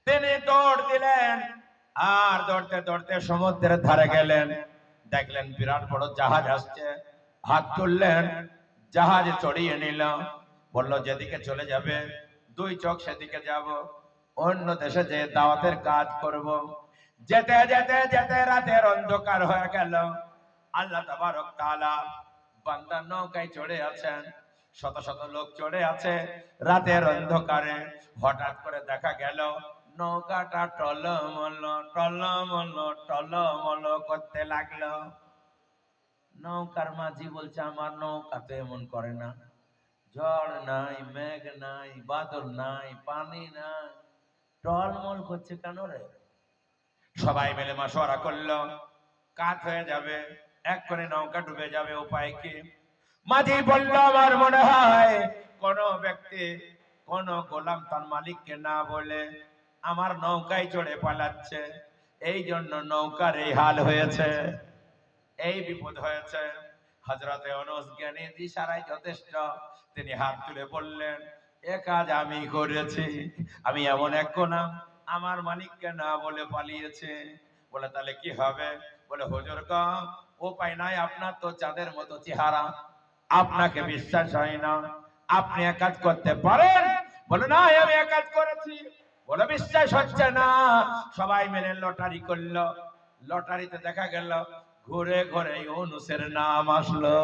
তিনি দৌড় দিলেন, আর দৌড়তে দৌড়তে সমুদ্রের ধারে গেলেন। দেখলেন বিরাট বড় জাহাজ আসছে, হাত তুললেন, জাহাজে চড়িয়ে নিল। বলল যেদিকে চলে যাবে দুই চোখ সেদিকে যাব, অন্য দেশে যে দাওয়াতের কাজ করব। যেতে যেতে যেতে রাতের অন্ধকার হয়ে গেল। আল্লাহ তাবারক তাআলা বান্দার নৌকায় চড়ে আছেন, শত শত লোক চড়ে আছে। রাতের অন্ধকারে হঠাৎ করে দেখা গেল নৌকাটা টলমল টলমল টলমল করতে লাগলো। নৌকার মাঝি বলছে আমার নৌকা তো এমন করে না, ঝড় নাই, মেঘ নাই, বাদল নাই, পানি নাই, টলমল করছে কেন রে? সবাই মিলে মাশওয়ারা করলো, কাত হয়ে যাবে, এক করে নৌকা ডুবে যাবে, উপায় কি? মাঝি বলল আমার মনে হয় কোন ব্যক্তি, কোন গোলাম তার মালিককে না বলে আমার নৌকায় চড়ে পালাচ্ছে, এই জন্য নৌকার এই হাল হয়েছে, এই বিপদ হয়েছে। হযরত ইউনূস জ্ঞানী ইশারায় যথেষ্ট, তিনি হাত তুলে বললেন এ কাজ আমি করেছি, আমি এমন এক গোলাম আমার মালিককে না বলে পালিয়েছে। বলে তাহলে কি হবে? বলে হুজুর গো, উপায় নাই, আপনার তো চাঁদের মতো চেহারা, আপনাকে বিশ্বাস হয় না, আপনি এক কাজ করতে পারেন। বলে না আমি এক কাজ করেছি। বলে বিশ্বাস হচ্ছে না। সবাই মিলে লটারি করলো, লটারিতে দেখা গেল ঘুরে ঘুরে ইউনূসের নাম আসলো।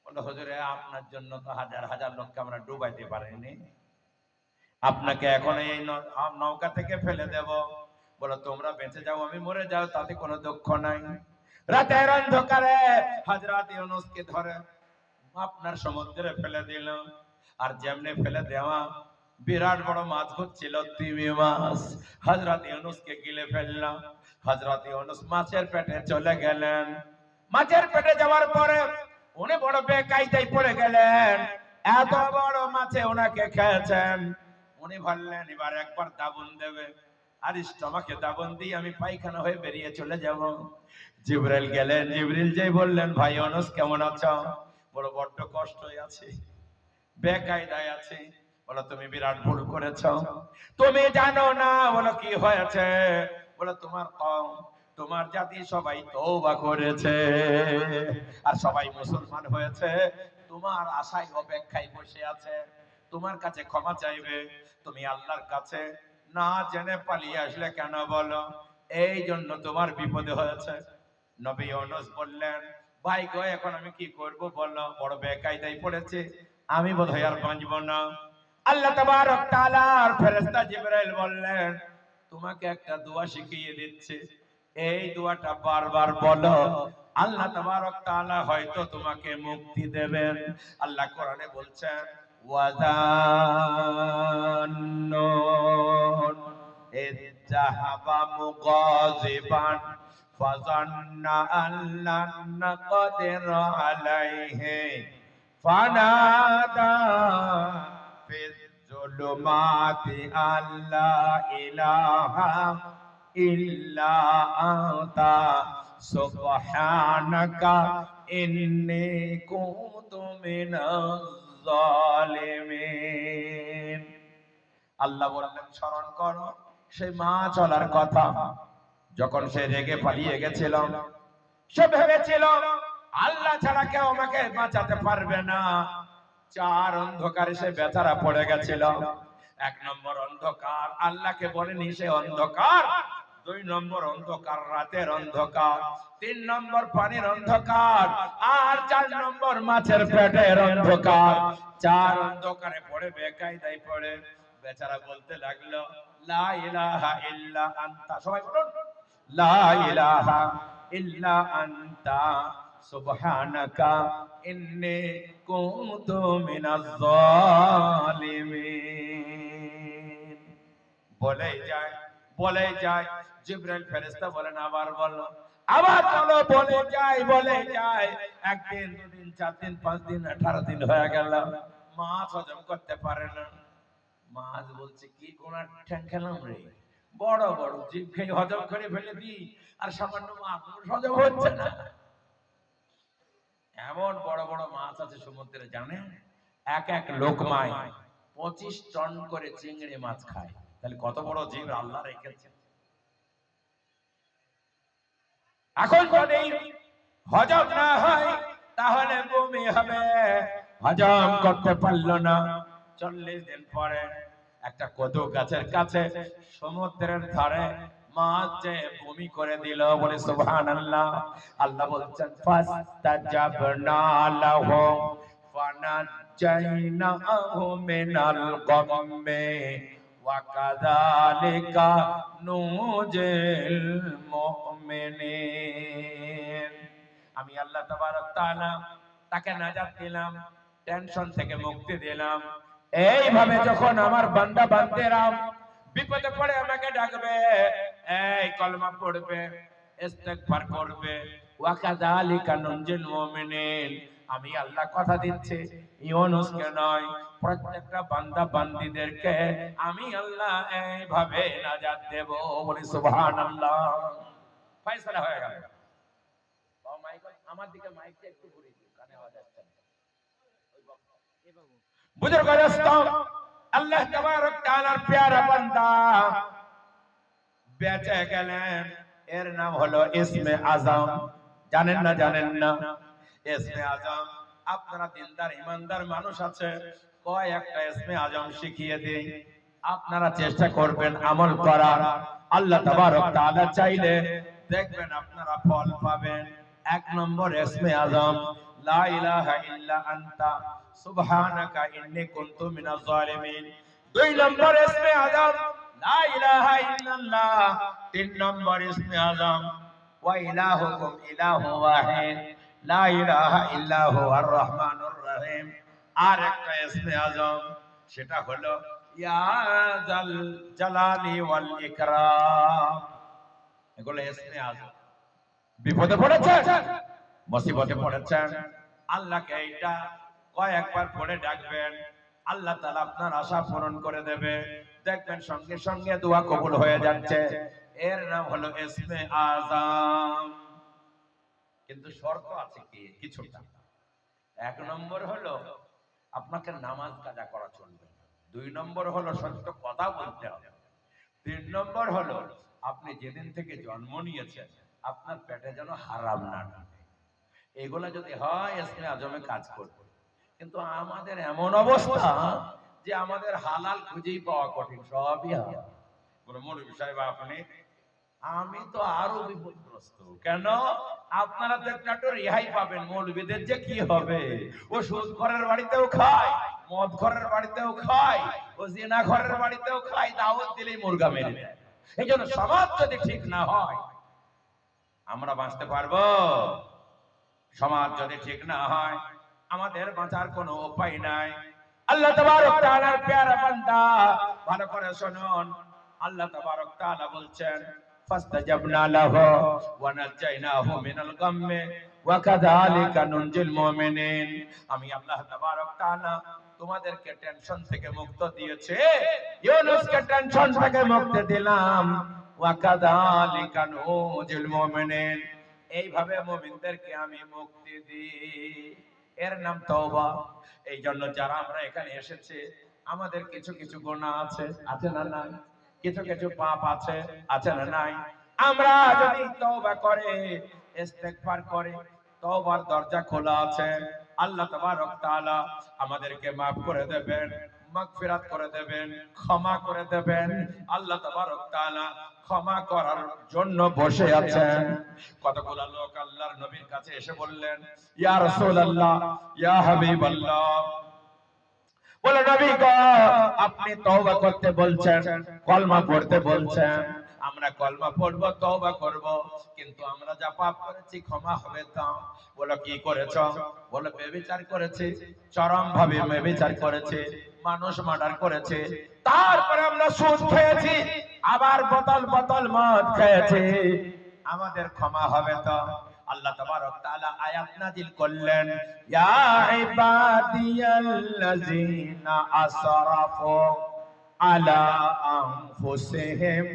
বলে হুজুরে আপনার জন্য তো হাজার হাজার লোককে আমরা ডুবাইতে পারিনি, আপনাকে এখন এই নৌকা থেকে ফেলে দেব। বলে তোমরা বেঁচে যাও আমি মরে যাও, তাতে কোনো দুঃখ নাই। রাতের অন্ধকারে হযরত ইউনূসকে ধরে আপনার সমুদ্রে ফেলে দিল। আর যেমনে ফেলে দেওয়া, বিরাট বড় মাছ হচ্ছিল, তিমি মাছ, হযরত ইউনূসকে গিলে ফেলল। হযরত ইউনূস মাছের পেটে চলে গেলেন। মাছের পেটে যাওয়ার পরে উনি বড় বেকায়দায় পড়ে গেলেন, এত বড় মাছে ওনাকে খেয়েছেন। উনি ভাবলেন এবার একবার দাবুন দেবে, আর স্টমাকে দাবুন দিয়ে আমি পায়খানা হয়ে বেরিয়ে চলে যাব। জিবরাইল গেলেন, জিবরিল যেই বললেন ভাই ইউনূস কেমন আছো? বড় বড্ড কষ্টই আছে, বেকায়দায় আছে। বলো তুমি বিরাট ভুল করেছো, তুমি জানো না। বলো কি হয়েছে? বলো তোমার কওম, তোমার জাতি সবাই তওবা করেছে আর সবাই মুসলমান হয়েছে, তোমার আশায় অপেক্ষায় বসে আছে, তোমার কাছে ক্ষমা চাইবে। তুমি আল্লাহর কাছে না জেনে পালিয়ে আসলে কেন বলো? এই জন্য তোমার বিপদে হয়েছে। নবী ইউনূস বললেন ভাই গো এখন আমি কি করব বলো, বড় বেকায়দায় পড়েছে, আমি বোধহয় আর বাঁচব না। আল্লাহ তাবারক তাআলার ফেরেশতা জিবরাইল বললেন তোমাকে একটা দোয়া শিখিয়ে দিচ্ছি, এই দোয়াটা বারবার বলো, আল্লাহ তাবারক তাআলা হয়তো তোমাকে মুক্তি দেবেন। আল্লাহ কোরআনে বলছেন ওয়াজান্নুন إذ ذهب مغاضبا فظن أن لن نقدر عليه فنادى في الظلمات أن لا إله إلا أنت سبحانك إني كنت من الظالمين আল্লাহ বললেন স্মরণ করো সেই মা চলার কথা যখন সে রেগে পালিয়ে গেছিল সে ভেবেছিল আল্লাহ ছাড়া কেউ আমাকে বাঁচাতে পারবে না চার অন্ধকারে সে বেচারা পড়ে গেছিল এক নম্বর অন্ধকার আল্লাহকে বলেনি সে অন্ধকার দুই নম্বর অন্ধকার রাতের অন্ধকার তিন নম্বর পানির অন্ধকার আর চার নম্বর মাছের পেটের অন্ধকার চার অন্ধকারে পড়ে বেকায়দায় পড়ে বেচারা বলতে লাগলো লা ইলাহা ইল্লা আনতা সবাই বলুন লা ইলাহা ইল্লা আনতা সুবহানাকা ইন্নী কুনতু মিনাজ জালিমিন বলে যায় জিবরাইল ফেরেশতা বলেন আবার বলো আবার বলো বলে যায় একদিন দুদিন চার দিন পাঁচ দিন 18 দিন হয়ে গেল মাছ হজম করতে পারে না মাছ বলছে কি কোনা ঠ্যাং খেলাম রে বড় বড় জিভ খেয়ে হজম করে ফেলে দি আর সামান্য মাছ হজম হচ্ছে না এমন বড় বড় মাছ আছে সমুদ্রে জানেন এক এক লোকমায় 25 টন করে চিংড়ি মাছ খায় তাহলে কত বড় জীব আল্লাহ রেখেছে এখন যদি হজম না হয় তাহলে বমি হবে হজম করতে পারলো না 40 দিন পরে একটা কদু গাছের কাছে সমুদ্রের ধারে মাছ যে বমি করে দিল বলে সুবহানাল্লাহ আল্লাহ বলছেন ফাস্তাজাবনা লাহু ফানাজাইনাহু মিনাল গাম্মি ওয়া কাযালিকা নুজিল মুমিনিন আমি আল্লাহ তাবারক তাআলা তাকে নাজাত দিলাম টেনশন থেকে মুক্তি দিলাম এইভাবে যখন আমার বান্দা বান্দেরা বিপদে পড়ে আমাকে ডাকবে এই কলমা পড়বে ইস্তেগফার করবে ওয়া কাযালিকা নুনজিল মুমিনিন আমি আল্লাহ কথা দিচ্ছি ইউনূসকে নয় প্রত্যেকটা বান্দা বান্দীদেরকে আমি আল্লাহ এইভাবে নাজাত দেব বলে সুবহানাল্লাহ ফয়সালা হয়ে গেল বাবা মাইক আমার দিকে মাইকটা একটু ঘুরিয়ে দিন কানে আওয়াজ আসছে বুজুর্গ দোস্ত আল্লাহ তাবারক তাআলার প্যারা বান্দা বেঁচে গেলেন এর নাম হলো ইসমে আজম জানেন না ইসমে আজম আপনারা দিনদার ইমানদার মানুষ আছে কয়েকটা ইসমে আজম শিখিয়ে দেই আপনারা চেষ্টা করবেন আমল করার আল্লাহ তাবারক তাআলা চাইলে দেখবেন আপনারা ফল পাবেন এক নম্বর ইসমে আজম লা ইলাহা ইল্লা আনতা সুবহানাকা ইন্নী কুনতু মিনাজ জালিমিন দুই নম্বর ইসমে আজম লা ইলাহা ইল্লাল্লাহ তিন নম্বর ইসমে আজম ওয়া ইলাহুকুম ইলাহু ওয়াহিদ লা ইলাহা ইল্লা হুয়ার রহমানুর রহিম আর একটা ইসমে আজম সেটা হলো ইয়া জাল জালালি ওয়াল ইকরাম এগুলো ইসমে আজম বিপদে পড়েছেন মুসিবতে পড়েছেন আল্লাহকে এইটা কয়েকবার পড়ে ডাকবেন আল্লাহ তাআলা আপনার আশা পূরণ করে দেবে দেখবেন সঙ্গে সঙ্গে দোয়া কবুল হয়ে যাচ্ছে এর নাম হলো ইসমে আজম কিন্তু শর্ত আছে কি কিছুটা এক নম্বর হলো আপনাকে নামাজ কাজা করা চলবে না দুই নম্বর হলো সত্য কথা বলতে হবে তিন নম্বর হলো আপনি যেদিন থেকে জন্ম নিয়েছেন আপনার পেটে যেন হারাম না ঢোকে এগুলা যদি হয় ইসমে আজমে কাজ করবে কিন্তু আমাদের এমন অবস্থা যে আমাদের হালাল খুঁজেই পাওয়া কঠিন সবই হারাম বলে মৌলভী সাহেব আপনি আমি তো আরো বিপদগ্রস্ত কেন আপনারা তো একটু রেহাই পাবেন মৌলভীদের যে কি হবে ও সুদ ঘরের বাড়িতেও খায় মদ ঘরের বাড়িতেও খায় ও জিনা ঘরের বাড়িতেও খায় দাওয়াত দিলেই মুরগা মেরে দেয় এই জন্য সমাজ যদি ঠিক না হয় আমরা বাঁচতে পারবো সমাজ যদি ঠিক না হয় আমাদের বাঁচার কোনো উপায় নাই আল্লাহ তাবারক তাআলার প্যারা বান্দা, ভালো করে শুনুন। আল্লাহ তাবারক তাআলা বলছেন, ফাস্তাজাবনা লাহু ওয়া নাজাইনাহু মিনাল গাম্মি ওয়া কাযালিকা নুনজিল মুমিনিন। আমি আল্লাহ তাবারক তাআলা তোমাদেরকে টেনশন থেকে মুক্ত দিয়েছে, ইউনূসকে টেনশন থেকে মুক্তি দিলাম। ওয়া কাযালিকা নুনজিল মুমিনিন, এইভাবে মুমিনদেরকে আমি মুক্তি দিই। এর নাম তওবা। এই জন্য যারা আমরা এখানে এসেছি, আমাদের কিছু কিছু গুনাহ আছে, আছে না নাই? কিছু কিছু পাপ আছে, আছে না নাই? আমরা যদি তওবা করে, ইস্তেগফার করে, তওবার দরজা খোলা আছে। আল্লাহ তাবারক তাআলা আমাদেরকে maaf করে দেবেন, মাগফিরাত করে দেবেন, ক্ষমা করে দেবেন। আল্লাহ তাবারক তাআলা ক্ষমা করার জন্য বসে আছেন। কতগুলো লোক আল্লাহর নবীর কাছে এসে বললেন, ইয়া রাসূলুল্লাহ, ইয়া হাবিবাল্লাহ, বলে নবী গো, আপনি তওবা করতে বলছেন, কলমা পড়তে বলছেন। আমরা কলমা পড়ব, তওবা করব, কিন্তু আমরা যা পাপ করেছি ক্ষমা হবে তা? বলে কি করেছ? বলে ব্যভিচার করেছি, চরম ভাবে ব্যভিচার করেছি, মানুষ মার্ডার করেছে, তারপরে আমরা সুদ খেয়েছি, আবার বোতল বোতল মদ খেয়েছি, আমাদের ক্ষমা হবে তো? আল্লাহ তাবারক তাআলা আয়াত নাযিল করলেন, ইয়া ইবাদিয়াল্লাযিনা আসরাফু আলা আনফুসিহিম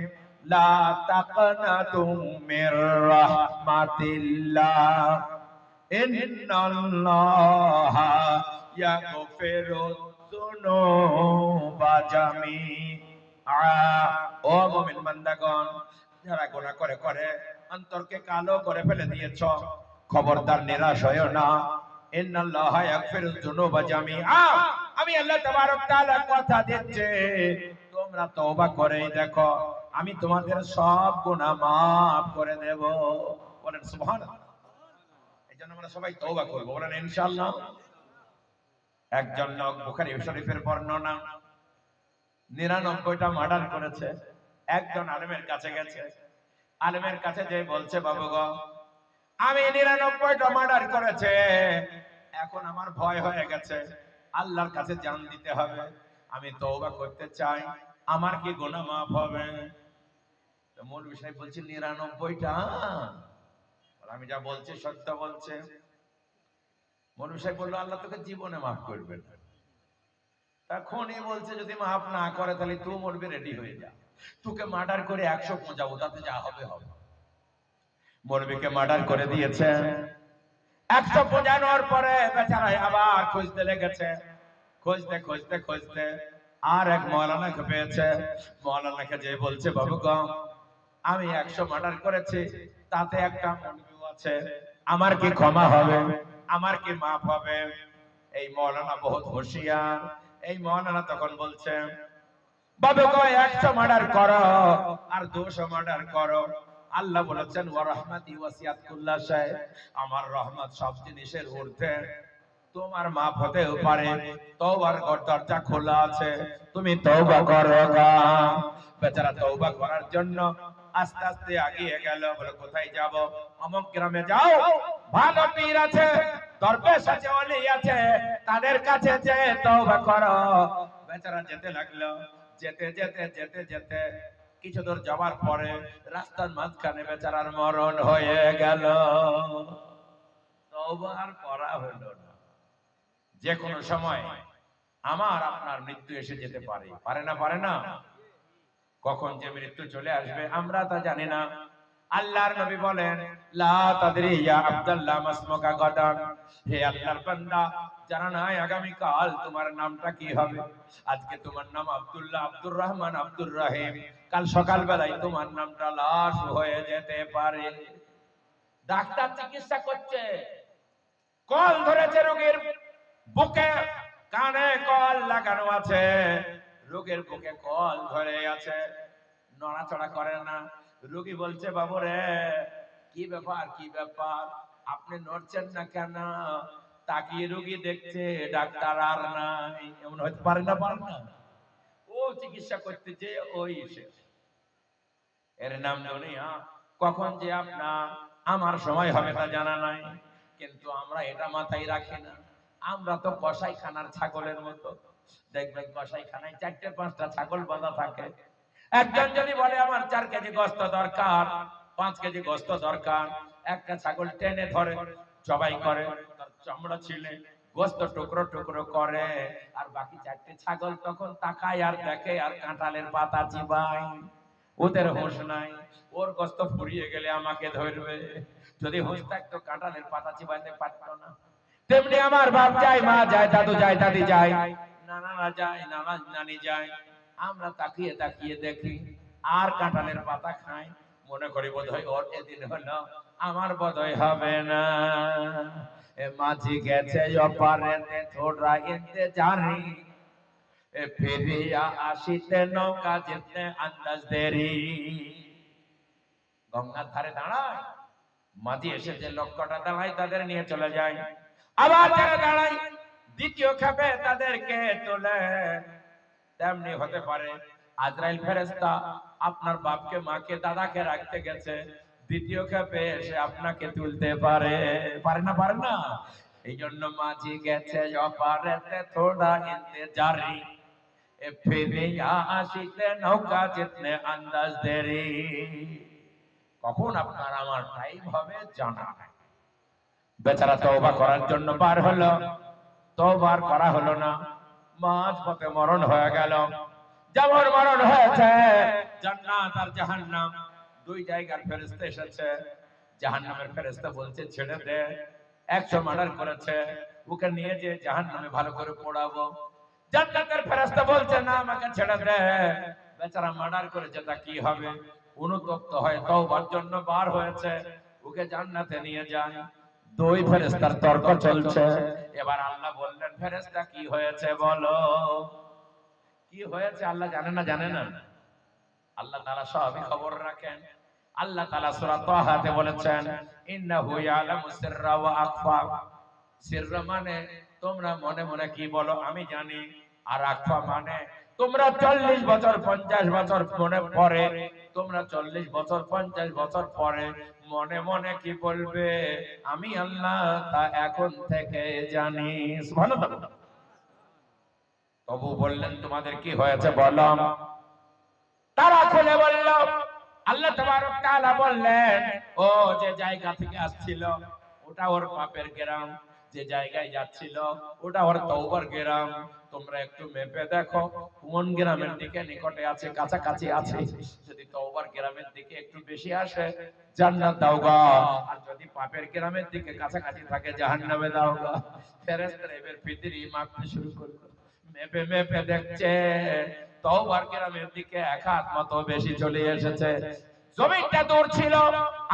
লা তাকনাতু মির রাহমাতিল্লাহ ইন্নাল্লাহা ইয়াগফিরুয যুনুবা জামিআ। ও মুমিন বান্দাগণ, যারা গুনাহ করে করে অন্তরকে কালো করে ফেলে দিয়েছ, খবরদার নিরাশ হয়ো না। ইন্নাল্লাহা ইয়াগফিরুয যুনুবা জামিআ। আমি আল্লাহ তাবারক তাআলা কথা দিচ্ছি, তোমরা তওবা করেই দেখো, আমি তোমাদের সব গুনাহ maaf করে দেব। বলেন সুবহানাল্লাহ। এইজন্য আমরা সবাই তওবা করব, বলেন ইনশাআল্লাহ। একজন লোক, বুখারী শরীফের বর্ণনা, 99টা মার্ডার করেছে। একজন আলেমের কাছে গেছে, আলেমের কাছে যে বলছে, বাবু গো, আমি 99টা মার্ডার করেছে, এখন আমার ভয় হয়ে গেছে, আল্লাহর কাছে জান দিতে হবে, আমি তওবা করতে চাই, আমার কি গুনাহ maaf হবে? তো মৌলভী সাহেব বলছে 99টা? আমি যা বলছি সত্য বলছে। মৌলভী সাহেব বলল, আল্লাহ তোকে জীবনে maaf করবে না। তখনই বলছে, যদি maaf না করে তাহলে তুই মরবি, রেডি হয়ে যা, তোকে মার্ডার করে 100 পৌঁছাবো, তাতে যা হবে হবে। মৌলভীকে মার্ডার করে দিয়েছে। 100 পৌঁছানোর পরে বেচারা আবার খুঁজতে লেগেছে, খুঁজতে খুঁজতে খুঁজতে আর এক মৌলানাকে পেয়েছে। মৌলানাকে যে বলছে, বাবু গো, আমি 100 মার্ডার করেছি, তাতে একটা মৌলভী আছে, আমার কি ক্ষমা হবে? আমার কি maaf হবে? এই মৌলানা বহুত হুঁশিয়ার। এই মৌলানা তখন বলছে, বাবু গো, 100 মার্ডার করো আর 200 মার্ডার করো, আল্লাহ বলেছেন, ওয়া রাহমাতি ওয়াসিআত কুল্লা শাই, আমার রহমত সব জিনিসের ঊর্ধ্বে, তোমার maaf হতেও পারে, তওবার দরজা খোলা আছে, তুমি তওবা করো গা। বেচারা তওবা করার জন্য আস্তে আস্তে এগিয়ে গেল। বলে, কোথায় যাব? অমুক গ্রামে যাও, ভালো পীর আছে, দরবেশ আছে, ওলি আছে, তাদের কাছে যে তওবা করো। বেচারা যেতে লাগলো, যেতে যেতে যেতে যেতে কিছু দূর যাওয়ার পরে রাস্তার মাঝখানে বেচারার মরণ হয়ে গেল। তওবা আর করা হলো না। যে কোনো সময় আমার আপনার মৃত্যু এসে যেতে পারে, পারে না? পারে না? কখন যে মৃত্যু চলে আসবে আমরা তা জানি না। আল্লাহর নবী বলেন, লা তাদরি ইয়া আব্দুল্লাহ মাসমুকা গাদান, হে আল্লাহর বান্দা, জানা নাই আগামী কাল তোমার নামটা কি হবে। আজকে তোমার নাম আব্দুল্লাহ, আব্দুর রহমান, আব্দুর রহিম, কাল সকাল বেলায় তোমার নামটা লাশ হয়ে যেতে পারে। ডাক্তার চিকিৎসা করছে, কল ধরেছে রোগীর বুকে, কানে কল লাগানো আছে, রোগীর বুকে কল ধরে আছে, নড়াচড়া করে না। রোগী বলছে, বাবু রে, কি ব্যাপার, কি ব্যাপার, আপনি নড়ছেন না কেন? তাকিয়ে রোগী দেখছে, ডাক্তার আর নাই। এমন হতে পারে না? পারে না? ও চিকিৎসা করতেছে, ওই শেষ। এর নাম দুনিয়া। কখন যে আপনার আমার সময় হবে তা জানা নাই, কিন্তু আমরা এটা মাথায় রাখি না। আমরা তো কসাই খানার ছাগলের মতো, দেখবেন কসাইখানায় 4-5টা ছাগল বাঁধা থাকে। একজন যদি বলে আমার 4 কেজি গোশত দরকার, 5 কেজি গোশত দরকার, একটা ছাগল টেনে ধরে জবাই করে, তার চামড়া ছিলে গোশত টুকরো টুকরো করে, আর বাকি 4টে ছাগল তখন তাকায় আর দেখে আর কাঁঠালের পাতা চিবায়। ওদের হোশ নাই, ওর গোশত ফুরিয়ে গেলে আমাকে ধরবে। যদি হোশ থাকতো কাঁঠালের পাতা চিবাইতে পারতো না। তেমনি আমার বাপ যায়, মা যায়, দাদু যায়, দাদি যায়, নানারা যায়, নানা নানি যায়, আমরা তাকিয়ে তাকিয়ে দেখি আর কাঁঠালের পাতা খাই, মনে করি বোধহয় ওর এদিন হলো, আমার বোধহয় হবে না। এ মাঝি গেছে অপারেতে থোড়া ইন্তজারি, এ ফিরিয়া আসিতে নৌকা যেতে আন্দাজ দেরি। গঙ্গার ধারে দাঁড়ায়, মাঝি এসে যে লক্ষ্যটা দাঁড়ায় তাদের নিয়ে চলে যায়। আবার যারা দাঁড়ায় দ্বিতীয় খাবে তাদেরকে তোলে। তেমনি হতে পারে আজরাইল ফেরেশতা আপনার বাপকে, মাকে, দাদাকে রাখতে গেছে, দ্বিতীয় খাবে এসে আপনাকে তুলতে পারে। পারে না? পারে না? এই জন্য মাঝি গেছে অপারেতে থোড়া ইন্তজারি, এ ফিরিয়া আসিতে নৌকা যেতে আন্দাজ দেরি। কখন আপনার আমার টাইম হবে জানা নাই। বেচারা তওবা করার জন্য বার হলো, তওবার করা হলো না, মাঝ পথে মরণ হয়ে গেল। যেমন মরণ হয়েছে, জান্নাত আর জাহান্নাম দুই জায়গার ফেরেশতা এসেছে। জাহান্নামের ফেরেশতা বলছে ছেড়ে দে, 100 মার্ডার করেছে, ওকে নিয়ে যে জাহান্নামে ভালো করে পোড়াবো। জান্নাতের ফেরেশতা বলছে না, আমাকে ছেড়ে দে, বেচারা মার্ডার করেছে, তা কি হবে? অনুতপ্ত হয়ে তওবার জন্য বার হয়েছে, ওকে জান্নাতে নিয়ে যায়। দুই ফেরেশতার তর্ক চলছে। এবার আল্লাহ বললেন, ফেরেশতা কি হয়েছে বলো? কি হয়েছে আল্লাহ জানে না? জানে না? আল্লাহ তাআলা সবই খবর রাখেন। আল্লাহ তাআলা সূরা তাহাতে বলেছেন, ইন্নাহু ইয়ালামু সিররা ওয়া আখফা। সিররা মানে তোমরা মনে মনে কি বলো আমি জানি, আর আখফা মানে তোমরা 40 বছর 50 বছর মনে পড়ে, তোমরা 40 বছর 50 বছর পরে মনে মনে কি বলবে আমি আল্লাহ তা এখন থেকে জানি। সুবহানাল্লাহ। তবু বললেন তোমাদের কি হয়েছে বলো। তারা খুলে বলল, আল্লাহ তাবারক তাআলা বললেন, ও যে জায়গা থেকে আসছিল ওটা ওর পাপের গ্রাম, যে জায়গায় যাচ্ছিল ওটা ওর তওবার গ্রাম। তোমরা একটু মেপে দেখো কোন গ্রামের দিকে নিকটে আছে, কাছাকাছি আছে। যদি তওবার গ্রামের দিকে একটু বেশি আসে জান্নাত দাওগা, আর যদি পাপের গ্রামের দিকে কাছাকাছি থাকে জাহান্নামে দাওগা। ফেরেশতারা এবার ফিতরি মাপতে শুরু করলো। মেপে মেপে দেখছে তওবার গ্রামের দিকে 1 হাত মতো বেশি চলে এসেছে। জমিনটা দূর ছিল,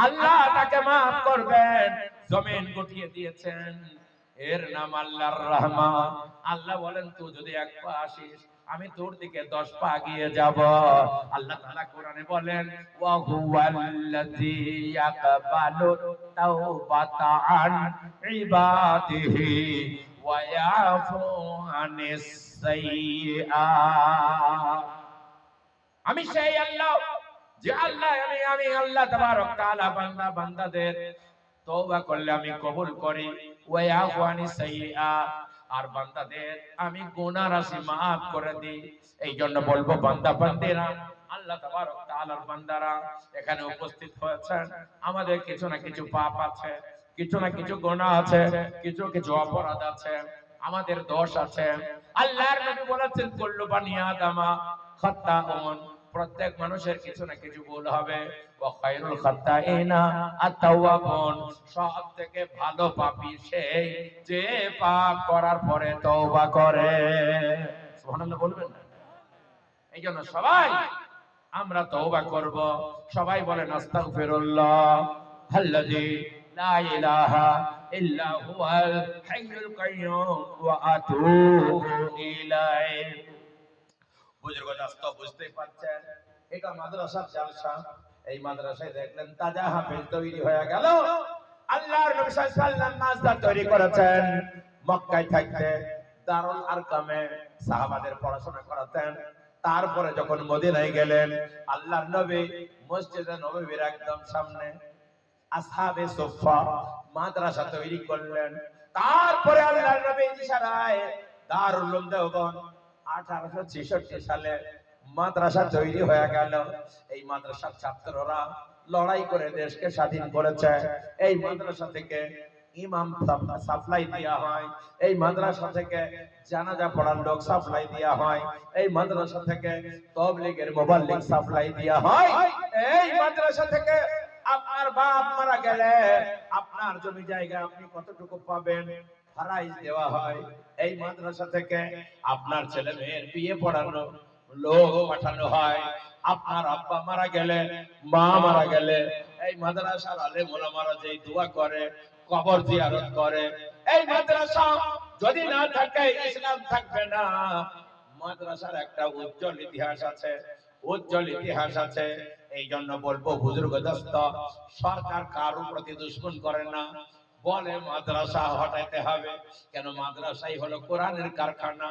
আল্লাহ তাকে maaf করবেন, জমিন গুটিয়ে দিয়েছেন। এর নাম আল্লাহর রহমান। আল্লাহ বলেন তুই যদি 1 পা আসিস আমি তোর দিকে 10 পা এগিয়ে যাব। আল্লাহ তাআলা কোরআনে বলেন, ওয়া হুয়াল্লাযী ইয়াকবালু তাওবাতা আন ইবাদিহি ওয়া ইয়াফু আনিস সাইয়্যাত। আমি সেই আল্লাহ যে আল্লাহ, আমি আল্লাহ তাবারক তাআলা বান্দাদের তওবা করলে আমি কবুল করি, ওয়া ইয়াফু আনিস সাইয়্যাত, আর বান্দাদের আমি গুনাহ রাশি maaf করে দিই। এই জন্য বলবো বান্দা বান্দিরা, আল্লাহ তাবারক তাআলার বান্দারা এখানে উপস্থিত হয়েছেন, আমাদের কিছু না কিছু পাপ আছে, কিছু না কিছু গুনাহ আছে, কিছু কিছু অপরাধ আছে, আমাদের দোষ আছে। আল্লাহর নবী বলেছেন কুল্লু বানি আদামা খাত্তাউন, প্রত্যেক মানুষের কিছু না কিছু ভুল হবে। ওয়া খায়রুল খাত্তাইনা আত-তাওয়াবুন, সবথেকে ভালো পাপী সেই যে পাপ করার পরে তওবা করে। সুবহানাল্লাহ বলবেন না? এইজন্য সবাই আমরা তওবা করব। সবাই বলেন আস্তাগফিরুল্লাহ আল্লাযী লা ইলাহা ইল্লা হুয়াল হাইয়ুল কাইয়্যুম ওয়া আতুবু ইলাইহি। বুজুর্গ দোস্ত বুঝতেই পারছেন এটা মাদ্রাসার জালসা। এই মাদ্রাসায় দেখলেন তাজা হাফেজ তৈরি হয়ে গেল। আল্লাহর নবী সাল্লাল্লাহু আলাইহি ওয়াসাল্লাম মাসদার তৈরি করেছেন মক্কায় থাকতে, দারুল আরকামে সাহাবাদের পড়াশোনা করাতেন। তারপরে যখন মদিনায় গেলেন আল্লাহর নবী মসজিদে নববীর একদম সামনে আসহাবে সুফফা মাদ্রাসা তৈরি করলেন। তারপরে আল্লাহর নবী ইশারায় দারুল উলুম দেওবন্দ 1866 সালে মাদ্রাসা তৈরি হয়ে গেল। এই মাদ্রাসার ছাত্ররা লড়াই করে দেশকে স্বাধীন করেছে। এই মাদ্রাসা থেকে ইমাম সাপ্লাই দেওয়া হয়, এই মাদ্রাসা থেকে জানাজা পড়ার লোক সাপ্লাই দেওয়া হয়, এই মাদ্রাসা থেকে তাবলীগের মুবাল্লিগ সাপ্লাই দেওয়া হয়। এই মাদ্রাসা থেকে আপনার বাপ মারা গেলে আপনার জমি জায়গা আপনি কতটুকু পাবেন ফারাইজ দেওয়া হয়। এই মাদ্রাসা থেকে আপনার ছেলে মেয়ের বিয়ে পড়ানো লোক পাঠানো হয়। আপনার আব্বা মারা গেলে, মা মারা গেলে এই মাদ্রাসার আলেম ওলামারা যেই দোয়া করে, কবর জিয়ারত করে। এই মাদ্রাসা যদি না থাকে ইসলাম থাকবে না। মাদ্রাসার একটা উজ্জ্বল ইতিহাস আছে, উজ্জ্বল ইতিহাস আছে। এই জন্য বলবো বুজুর্গ দোস্ত, সরকার কারোর প্রতি দুশ্মন করে না, বলে মাদ্রাসা হটাইতে হবে। কেন? মাদ্রাসাই হলো কোরআনের কারখানা,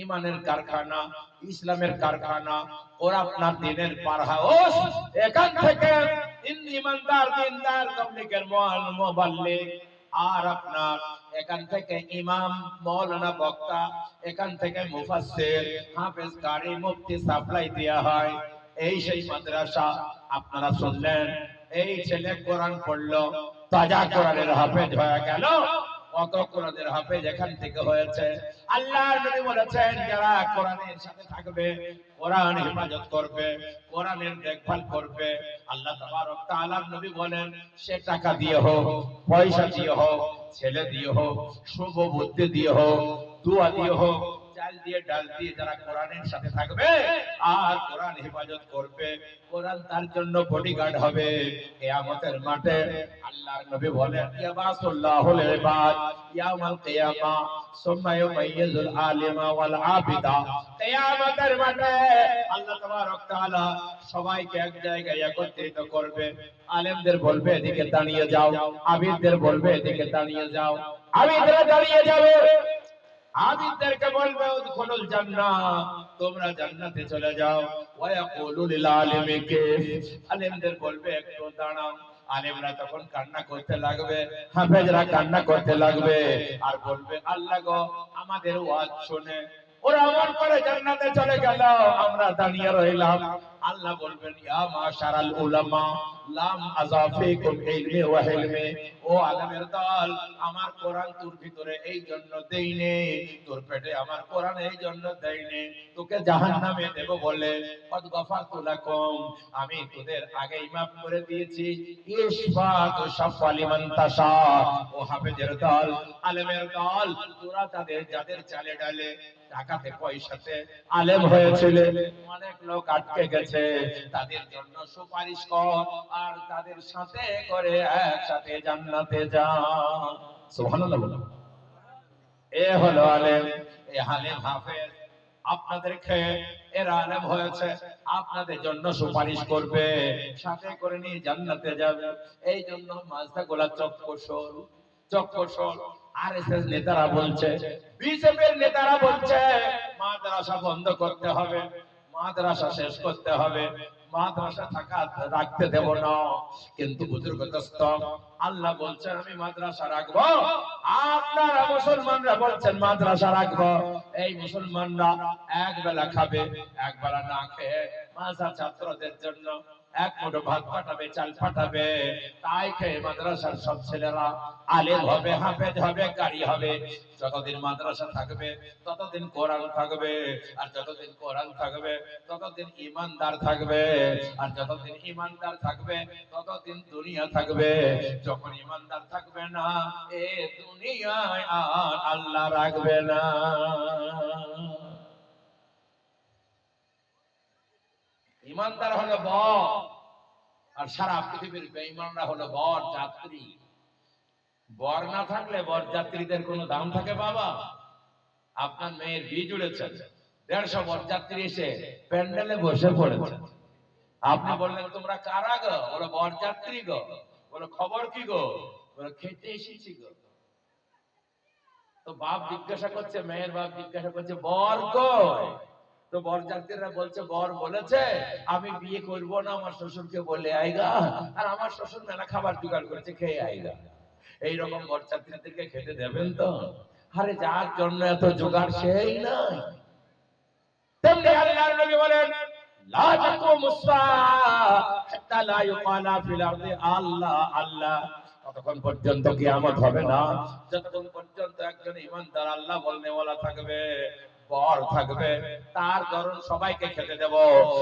ইমানের কারখানা, ইসলামের কারখানা। ওরা আপনার দিনের পারহাউস। এখান থেকে ইমানদার দিনদার তাবলীগের মুবাল্লিগ, আর আপনার এখান থেকে ইমাম মাওলানা বক্তা, এখান থেকে মুফাসসির হাফেজ কারি মুফতি সাপ্লাই দেয়া হয়। এই সেই মাদ্রাসা। আপনারা শুনলেন এই ছেলে কোরআন পড়লো, তাজা কোরআনের হাফেজ হয়ে গেল। কত কোরআনের হাফেজ এখান থেকে হয়েছে। আল্লাহর নবী বলেছেন যারা কোরআনের সাথে থাকবে, কোরআন হেফাজত করবে, কোরআনের দেখভাল করবে, আল্লাহ তাবারক তাআলার নবী বলেন সে টাকা দিয়ে হোক, পয়সা দিয়ে হোক, ছেলে দিয়ে হোক, শুভ বুদ্ধি দিয়ে হোক, দোয়া দিয়ে হোক, চাল দিয়ে ডাল দিয়ে যারা কোরআনের সাথে থাকবে আর কোরআন হেফাজত করবে, কোরআন তার জন্য বডিগার্ড হবে কিয়ামতের মাঠে। আল্লাহর নবী বলেন ইয়াবাসুল্লাহুল ইবাদ ইয়াউমাল কিয়ামা সুম্মা ইউমাইয়িজুল আলিমা ওয়াল আবিদা। কিয়ামতের মাঠে আল্লাহ তাবারক তাআলা সবাইকে এক জায়গায় একত্রিত করবে। আলেমদের বলবে এদিকে দাঁড়িয়ে যাও, আবিদদের বলবে এদিকে দাঁড়িয়ে যাও। আবিদরা দাঁড়িয়ে যাবে, আবিদদেরকে বলবে উদখুলুল জান্নাহ, তোমরা জান্নাতে চলে যাও। ওয়া ইয়াকুলু লিল আলিমি কিফ, আলেমদের বলবে একটু দাঁড়াও। আলেমরা তখন কান্না করতে লাগবে, হাফেজরা কান্না করতে লাগবে, আর বলবে আল্লাহ গো আমাদের ওয়াজ শুনে ওরা আমল করে জান্নাতে চলে গেল, আমরা দাঁড়িয়ে রইলাম। আল্লাহ বলবেন ইয়া মাশারাল উলামা লাম আযাফিকুম ইলমি ওয়া হিলমি, ও আলেমের দল, আমার কোরআন তোর ভিতরে এই জন্য দেইনি, তোর পেটে আমার কোরআন এই জন্য দেইনি তোকে জাহান্নামে দেব বলে, কদ গফারতু লাকুম, আমি তোদের আগেই maaf করে দিয়েছি। ইশফাতু শাফালি মান তাশা, ও হাফেজের দল, আলেমের দল, তোরা তাদের যাদের চালে ডালে টাকাতে পয়সাতে আলেম হয়েছিল, অনেক লোক আটকে গেছে, তাদের জন্য সুপারিশ কর আর তাদের সাথে করে একসাথে জান্নাতে যা। সুবহানাল্লাহ বলো। এ হলো আলেম, এই আলেম হাফেজ আপনাদেরকে, এরা আলেম হয়েছে, আপনাদের জন্য সুপারিশ করবে, সাথে করে নিয়ে জান্নাতে যাবে। এই জন্য মাদ্রাসাগুলা চক্কশোল, চক্কশোল। আরএসএস নেতারা বলছে, বিজেপির নেতারা বলছে মাদ্রাসা বন্ধ করতে হবে, মাদ্রাসা শেষ করতে হবে, মাদ্রাসা থাকা রাখতে দেব না। কিন্তু বুজুর্গ দোস্ত, আল্লাহ বলছেন আমি মাদ্রাসা রাখবো, আপনারা মুসলমানরা বলছেন মাদ্রাসা রাখবো। এই মুসলমানরা এক বেলা খাবে, এক বেলা না খেয়ে মাদ্রাসা ছাত্রদের জন্য এক মুঠো ভাত পাঠাবে, চাল পাঠাবে, তাই খেয়ে মাদ্রাসার সব ছেলেরা আলেম হবে, হাফেজ হবে, কারি হবে। যতদিন মাদ্রাসা থাকবে ততদিন কোরআন থাকবে, আর যতদিন কোরআন থাকবে ততদিন ঈমানদার থাকবে, আর যতদিন ঈমানদার থাকবে ততদিন দুনিয়া থাকবে। যখন ঈমানদার থাকবে না, এ দুনিয়ায় আর আল্লাহ রাখবে না। ঈমানদার হলো বর, আর সারা পৃথিবীর বেঈমানরা হলো বর যাত্রী। বর না থাকলে বর যাত্রীদের কোনো দাম থাকে বাবা? আপনার মেয়ের বিয়ে জুড়েছেন, 150 বরযাত্রী এসে প্যান্ডেলে বসে পড়েছে, আপনি বললেন তোমরা কারা গো? বলো বরযাত্রী গো। বলো খবর কি গো? বলো খেতে এসেছি গো। তো বাপ জিজ্ঞাসা করছে, মেয়ের বাপ জিজ্ঞাসা করছে বর কই? তো বরযাত্রীরা বলছে বর বলেছে আমি বিয়ে করব না, আমার শ্বশুরকে বলে আইগা, আর আমার শ্বশুর মেলা খাবার জোগাড় করেছে, খেয়ে আইগা। এইরকম বরযাত্রীদেরকে খেতে দেবেন তো? আরে যার জন্য এত জোগাড় সেই নাই, তেমনি আল্লাহর নবী বলেন লা তাকুমুস হাত্তা লা ইউকালা ফিল আরদি আল্লাহ আল্লাহ, ততক্ষণ পর্যন্ত কিয়ামত হবে না যতক্ষণ পর্যন্ত একজন ঈমানদার আল্লাহ বলনে ওয়ালা থাকবে, বর থাকবে, তার ধরুন সবাইকে খেতে দেব।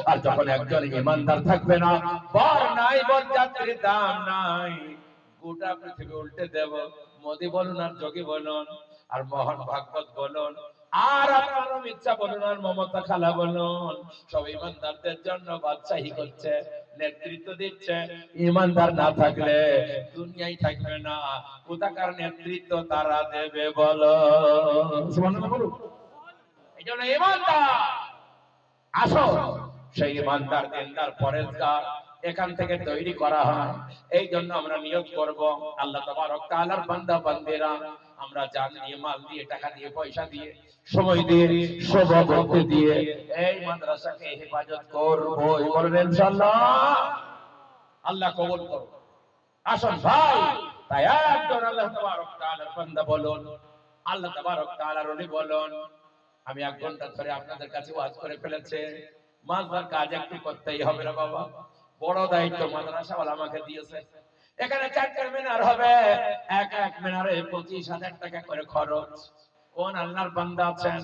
আর যখন একজন ঈমানদার থাকবে না, বর নাই, বরযাত্রীর দাম নাই, গোটা পৃথিবী উল্টে দেব। মোদি বলুন আর যোগী বলুন আর মোহন ভাগবত বলুন আর আপনার ইচ্ছা বলুন আর মমতা খালা বলুন, সব ইমানদারদের জন্য বাদশাহী করছে, নেতৃত্ব দিচ্ছে। ইমানদার না থাকলে দুনিয়ায় থাকবে না। কোথাকার নেতৃত্ব তারা দেবে বলো? সুবহানাল্লাহ বলুন। এই জন্য ইমানদার আসো, সেই ইমানদার দিনদার পরেজগার এখান থেকে তৈরি করা হয়। এই জন্য আমরা নিয়োগ করব আল্লাহ তাবারক তাআলার বান্দা বান্দিরা, আমরা জান দিয়ে, মাল দিয়ে, টাকা দিয়ে, পয়সা দিয়ে, সময় দিয়ে, সবভক্তি দিয়ে এই মাদ্রাসাকে হেফাজত করব, বলেন ইনশাআল্লাহ। আল্লাহ কবুল করুন। আসুন ভাই, তাই একজন আল্লাহ তাবারক তাআলার বান্দা বলুন, আল্লাহ তাবারক তাআলার ওলি বলুন। আমি 1 ঘন্টা ধরে আপনাদের কাছে ওয়াজ করে ফেলেছে, মাদ্রাসার কাজ একটু করতেই হবে রে বাবা। বড় দায়িত্ব মাদ্রাসাওয়ালা আমাকে দিয়েছে। এখানে 4টা মিনার হবে, এক মিনারে 25,000 টাকা করে খরচ। কোন আল্লাহর বান্দা আছেন?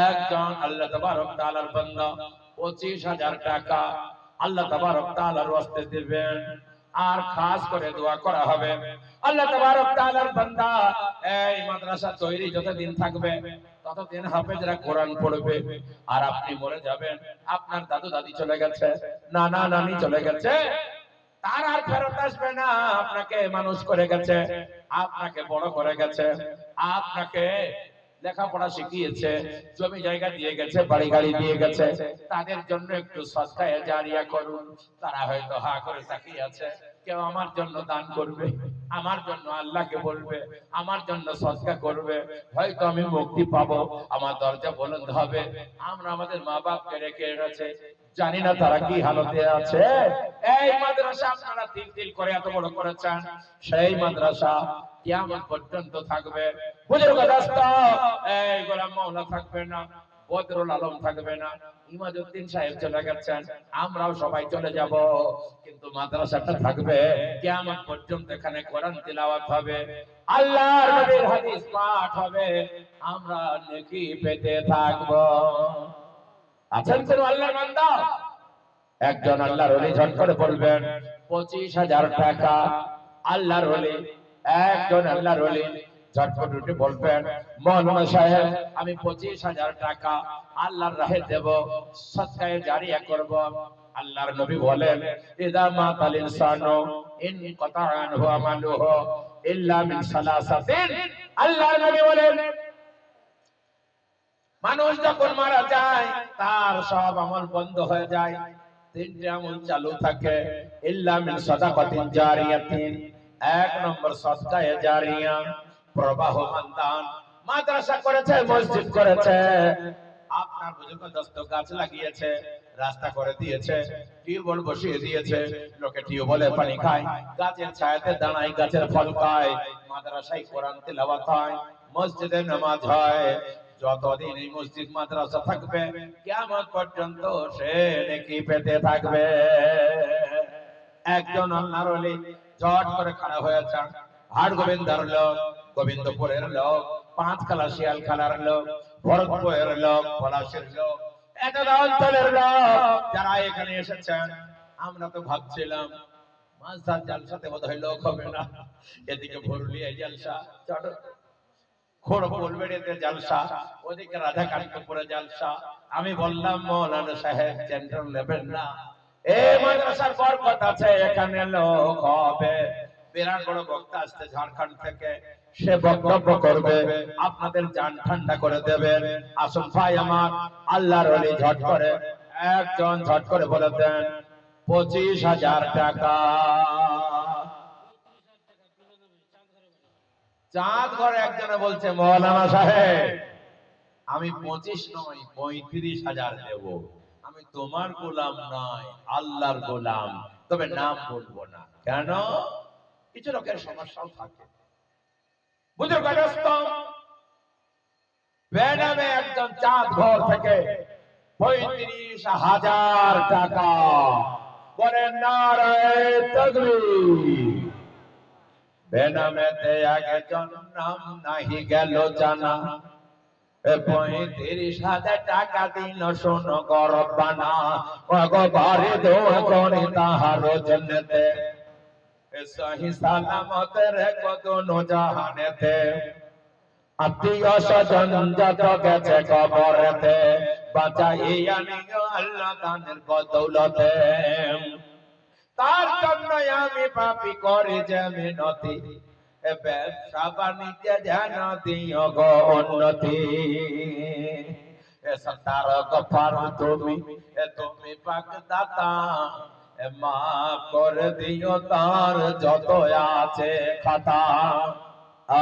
একজন আল্লাহ তাবারক তাআলার বান্দা 25,000 টাকা আল্লাহ তাবারক তাআলার ওয়াস্তে দিবেন। আর খাস করে দোয়া করা হবে আল্লাহ তাবারক তাআলার বান্দা এই মাদ্রাসা তৈরি যতদিন থাকবে ততদিন হাফেজরা কোরআন পড়বে। আর আপনি মরে যাবেন, আপনার দাদু দাদি চলে গেছে, নানা নানি চলে গেছে, তার আর ফেরত আসবে না। আপনাকে মানুষ করে গেছে, আপনাকে বড় করে গেছে, আপনাকে লেখাপড়া শিখিয়েছে, জমি জায়গা দিয়ে গেছে, বাড়ি গাড়ি দিয়ে গেছে, তাদের জন্য একটু সদকায়ে জারিয়া করুন। তারা হয়তো হা করে তাকিয়ে আছে, কেউ আমার জন্য দান করবে, আমার জন্য আল্লাহকে বলবে, আমার জন্য সদকা করবে, হয়তো আমি মুক্তি পাবো, আমার দরজা বুলন্দ হবে। আমরা আমাদের মা বাপকে রেখে গেছে, জানি না তারা কি হালতে আছে। এই মাদ্রাসা আপনারা তিল করে এত বড় করেছেন, সেই মাদ্রাসা কিয়ামত পর্যন্ত থাকবে। বুজুর্গ দোস্ত, এই গোলাম মাওলা থাকবে না, বদরুল আলম থাকবে না, ইমাদউদ্দিন সাহেব চলে গেছেন, আমরাও সবাই চলে যাব, কিন্তু মাদ্রাসাটা থাকবে কিয়ামত পর্যন্ত। এখানে কোরআন তিলাওয়াত হবে, আল্লাহর নবীর হাদিস পাঠ হবে, আমরা নেকি পেতে থাকব। আছেন কোন আল্লাহর বান্দা? একজন আল্লাহর ওলি ঝট করে বলবেন 25,000 টাকা। আল্লাহর ওলি, একজন আল্লাহর ওলি ঝটপট উঠে বলবেন মাওলানা সাহেব আমি 25,000 টাকা আল্লাহর রাহে দেব, সদকায়ে জারিয়া করব। আল্লাহর নবী বলেন ইদা মাতাল ইনসানু ইন কাতাআনহু আমালুহু ইল্লা মিন সালাসাতিন। আল্লাহর নবী বলেন মানুষ যখন মারা যায় তার সব আমল বন্ধ হয়ে যায়, 3টে আমল চালু থাকে, ইল্লা মিন সাদাকাতিন জারিয়াতিন। 1 নম্বর সদকায়ে জারিয়া, প্রবাহমান দান। মাদ্রাসা করেছে, মসজিদ করেছে, আপনার বুজুর্গ দস্ত গাছ লাগিয়েছে, রাস্তা করে দিয়েছে, টিউবওয়েল বসিয়ে দিয়েছে, লোকে টিউবওয়েলে পানি খায়, গাছের ছায়াতে দাঁড়ায়, গাছের ফল খায়, মাদ্রাসায় কোরআন তিলাওয়াত হয়, মসজিদে নামাজ হয়। যতদিন এই মসজিদ মাদ্রাসা থাকবে কিয়ামত পর্যন্ত সে নেকি পেতে থাকবে। একজন আল্লাহর ওলি ঝট করে খাড়া হয়েছেন, হাট গোবিন্দার লোক, গোবিন্দপুরের লোক, পাঁচখালা শিয়ালখালার লোক, ভরতপুরের লোক, পলাশের লোক, এতটা অঞ্চলের লোক যারা এখানে এসেছেন। আমরা তো ভাবছিলাম মাঝদার জালসাতে বোধহয় লোক হবে না, এদিকে ভরুলিয়া জালসা, খোড়বেড়িতে জালসা, ওদিকে রাধাকান্তপুরে জালসা। আমি বললাম মাওলানা সাহেব টেনশন নেবেন না, এই মাদ্রাসার বরকত আছে, এখানে লোক হবে। বিরাট বড় বক্তা আসছে ঝাড়খণ্ড থেকে, সে বক্তব্য করবে, আপনাদের জান ঠান্ডা করে দেবেন। আসুন ভাই আমার আল্লাহর ওলি ঝট করে, একজন ঝট করে বলে দেন 25,000 টাকা। চাঁদ ঘরে একজনে বলছে মাওলানা সাহেব আমি 25 নয় 35,000 দেব। আমি তোমার গোলাম নয়, আল্লাহর গোলাম, তবে নাম বলবো না। কেন? কিছু লোকের সমস্যাও থাকে। বুজুর্গ দোস্ত, বেনামে একজন চাঁদ ঘর থেকে 35,000 টাকা। বলে নারায়ে তাকবীর। বেনামেতে একজন নাম নাহি গেল জানা, 35,000 টাকা দিল শোনো গরবানা, ওগো বাড়ি দোয়া করে তাহার জন্নতে, সহি সালামতে রেখো দোনো জাহানেতে। আত্মীয় স্বজন যত গেছে কবরেতে, বাঁচাইয়া নিও আল্লাহ দানের বদৌলতে। তার জন্য আমি পাপী করি যে মিনতি, ব্যবসা বাণিজ্যে যেন দিও গো উন্নতি। সত্তার গফার তুমি, তুমি পাক দাতা, মাফ করে দিও তার যত আছে খাতা।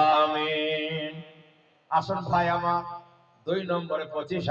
আমিন। আসুন ভাই আমার 2 নম্বরে 25,000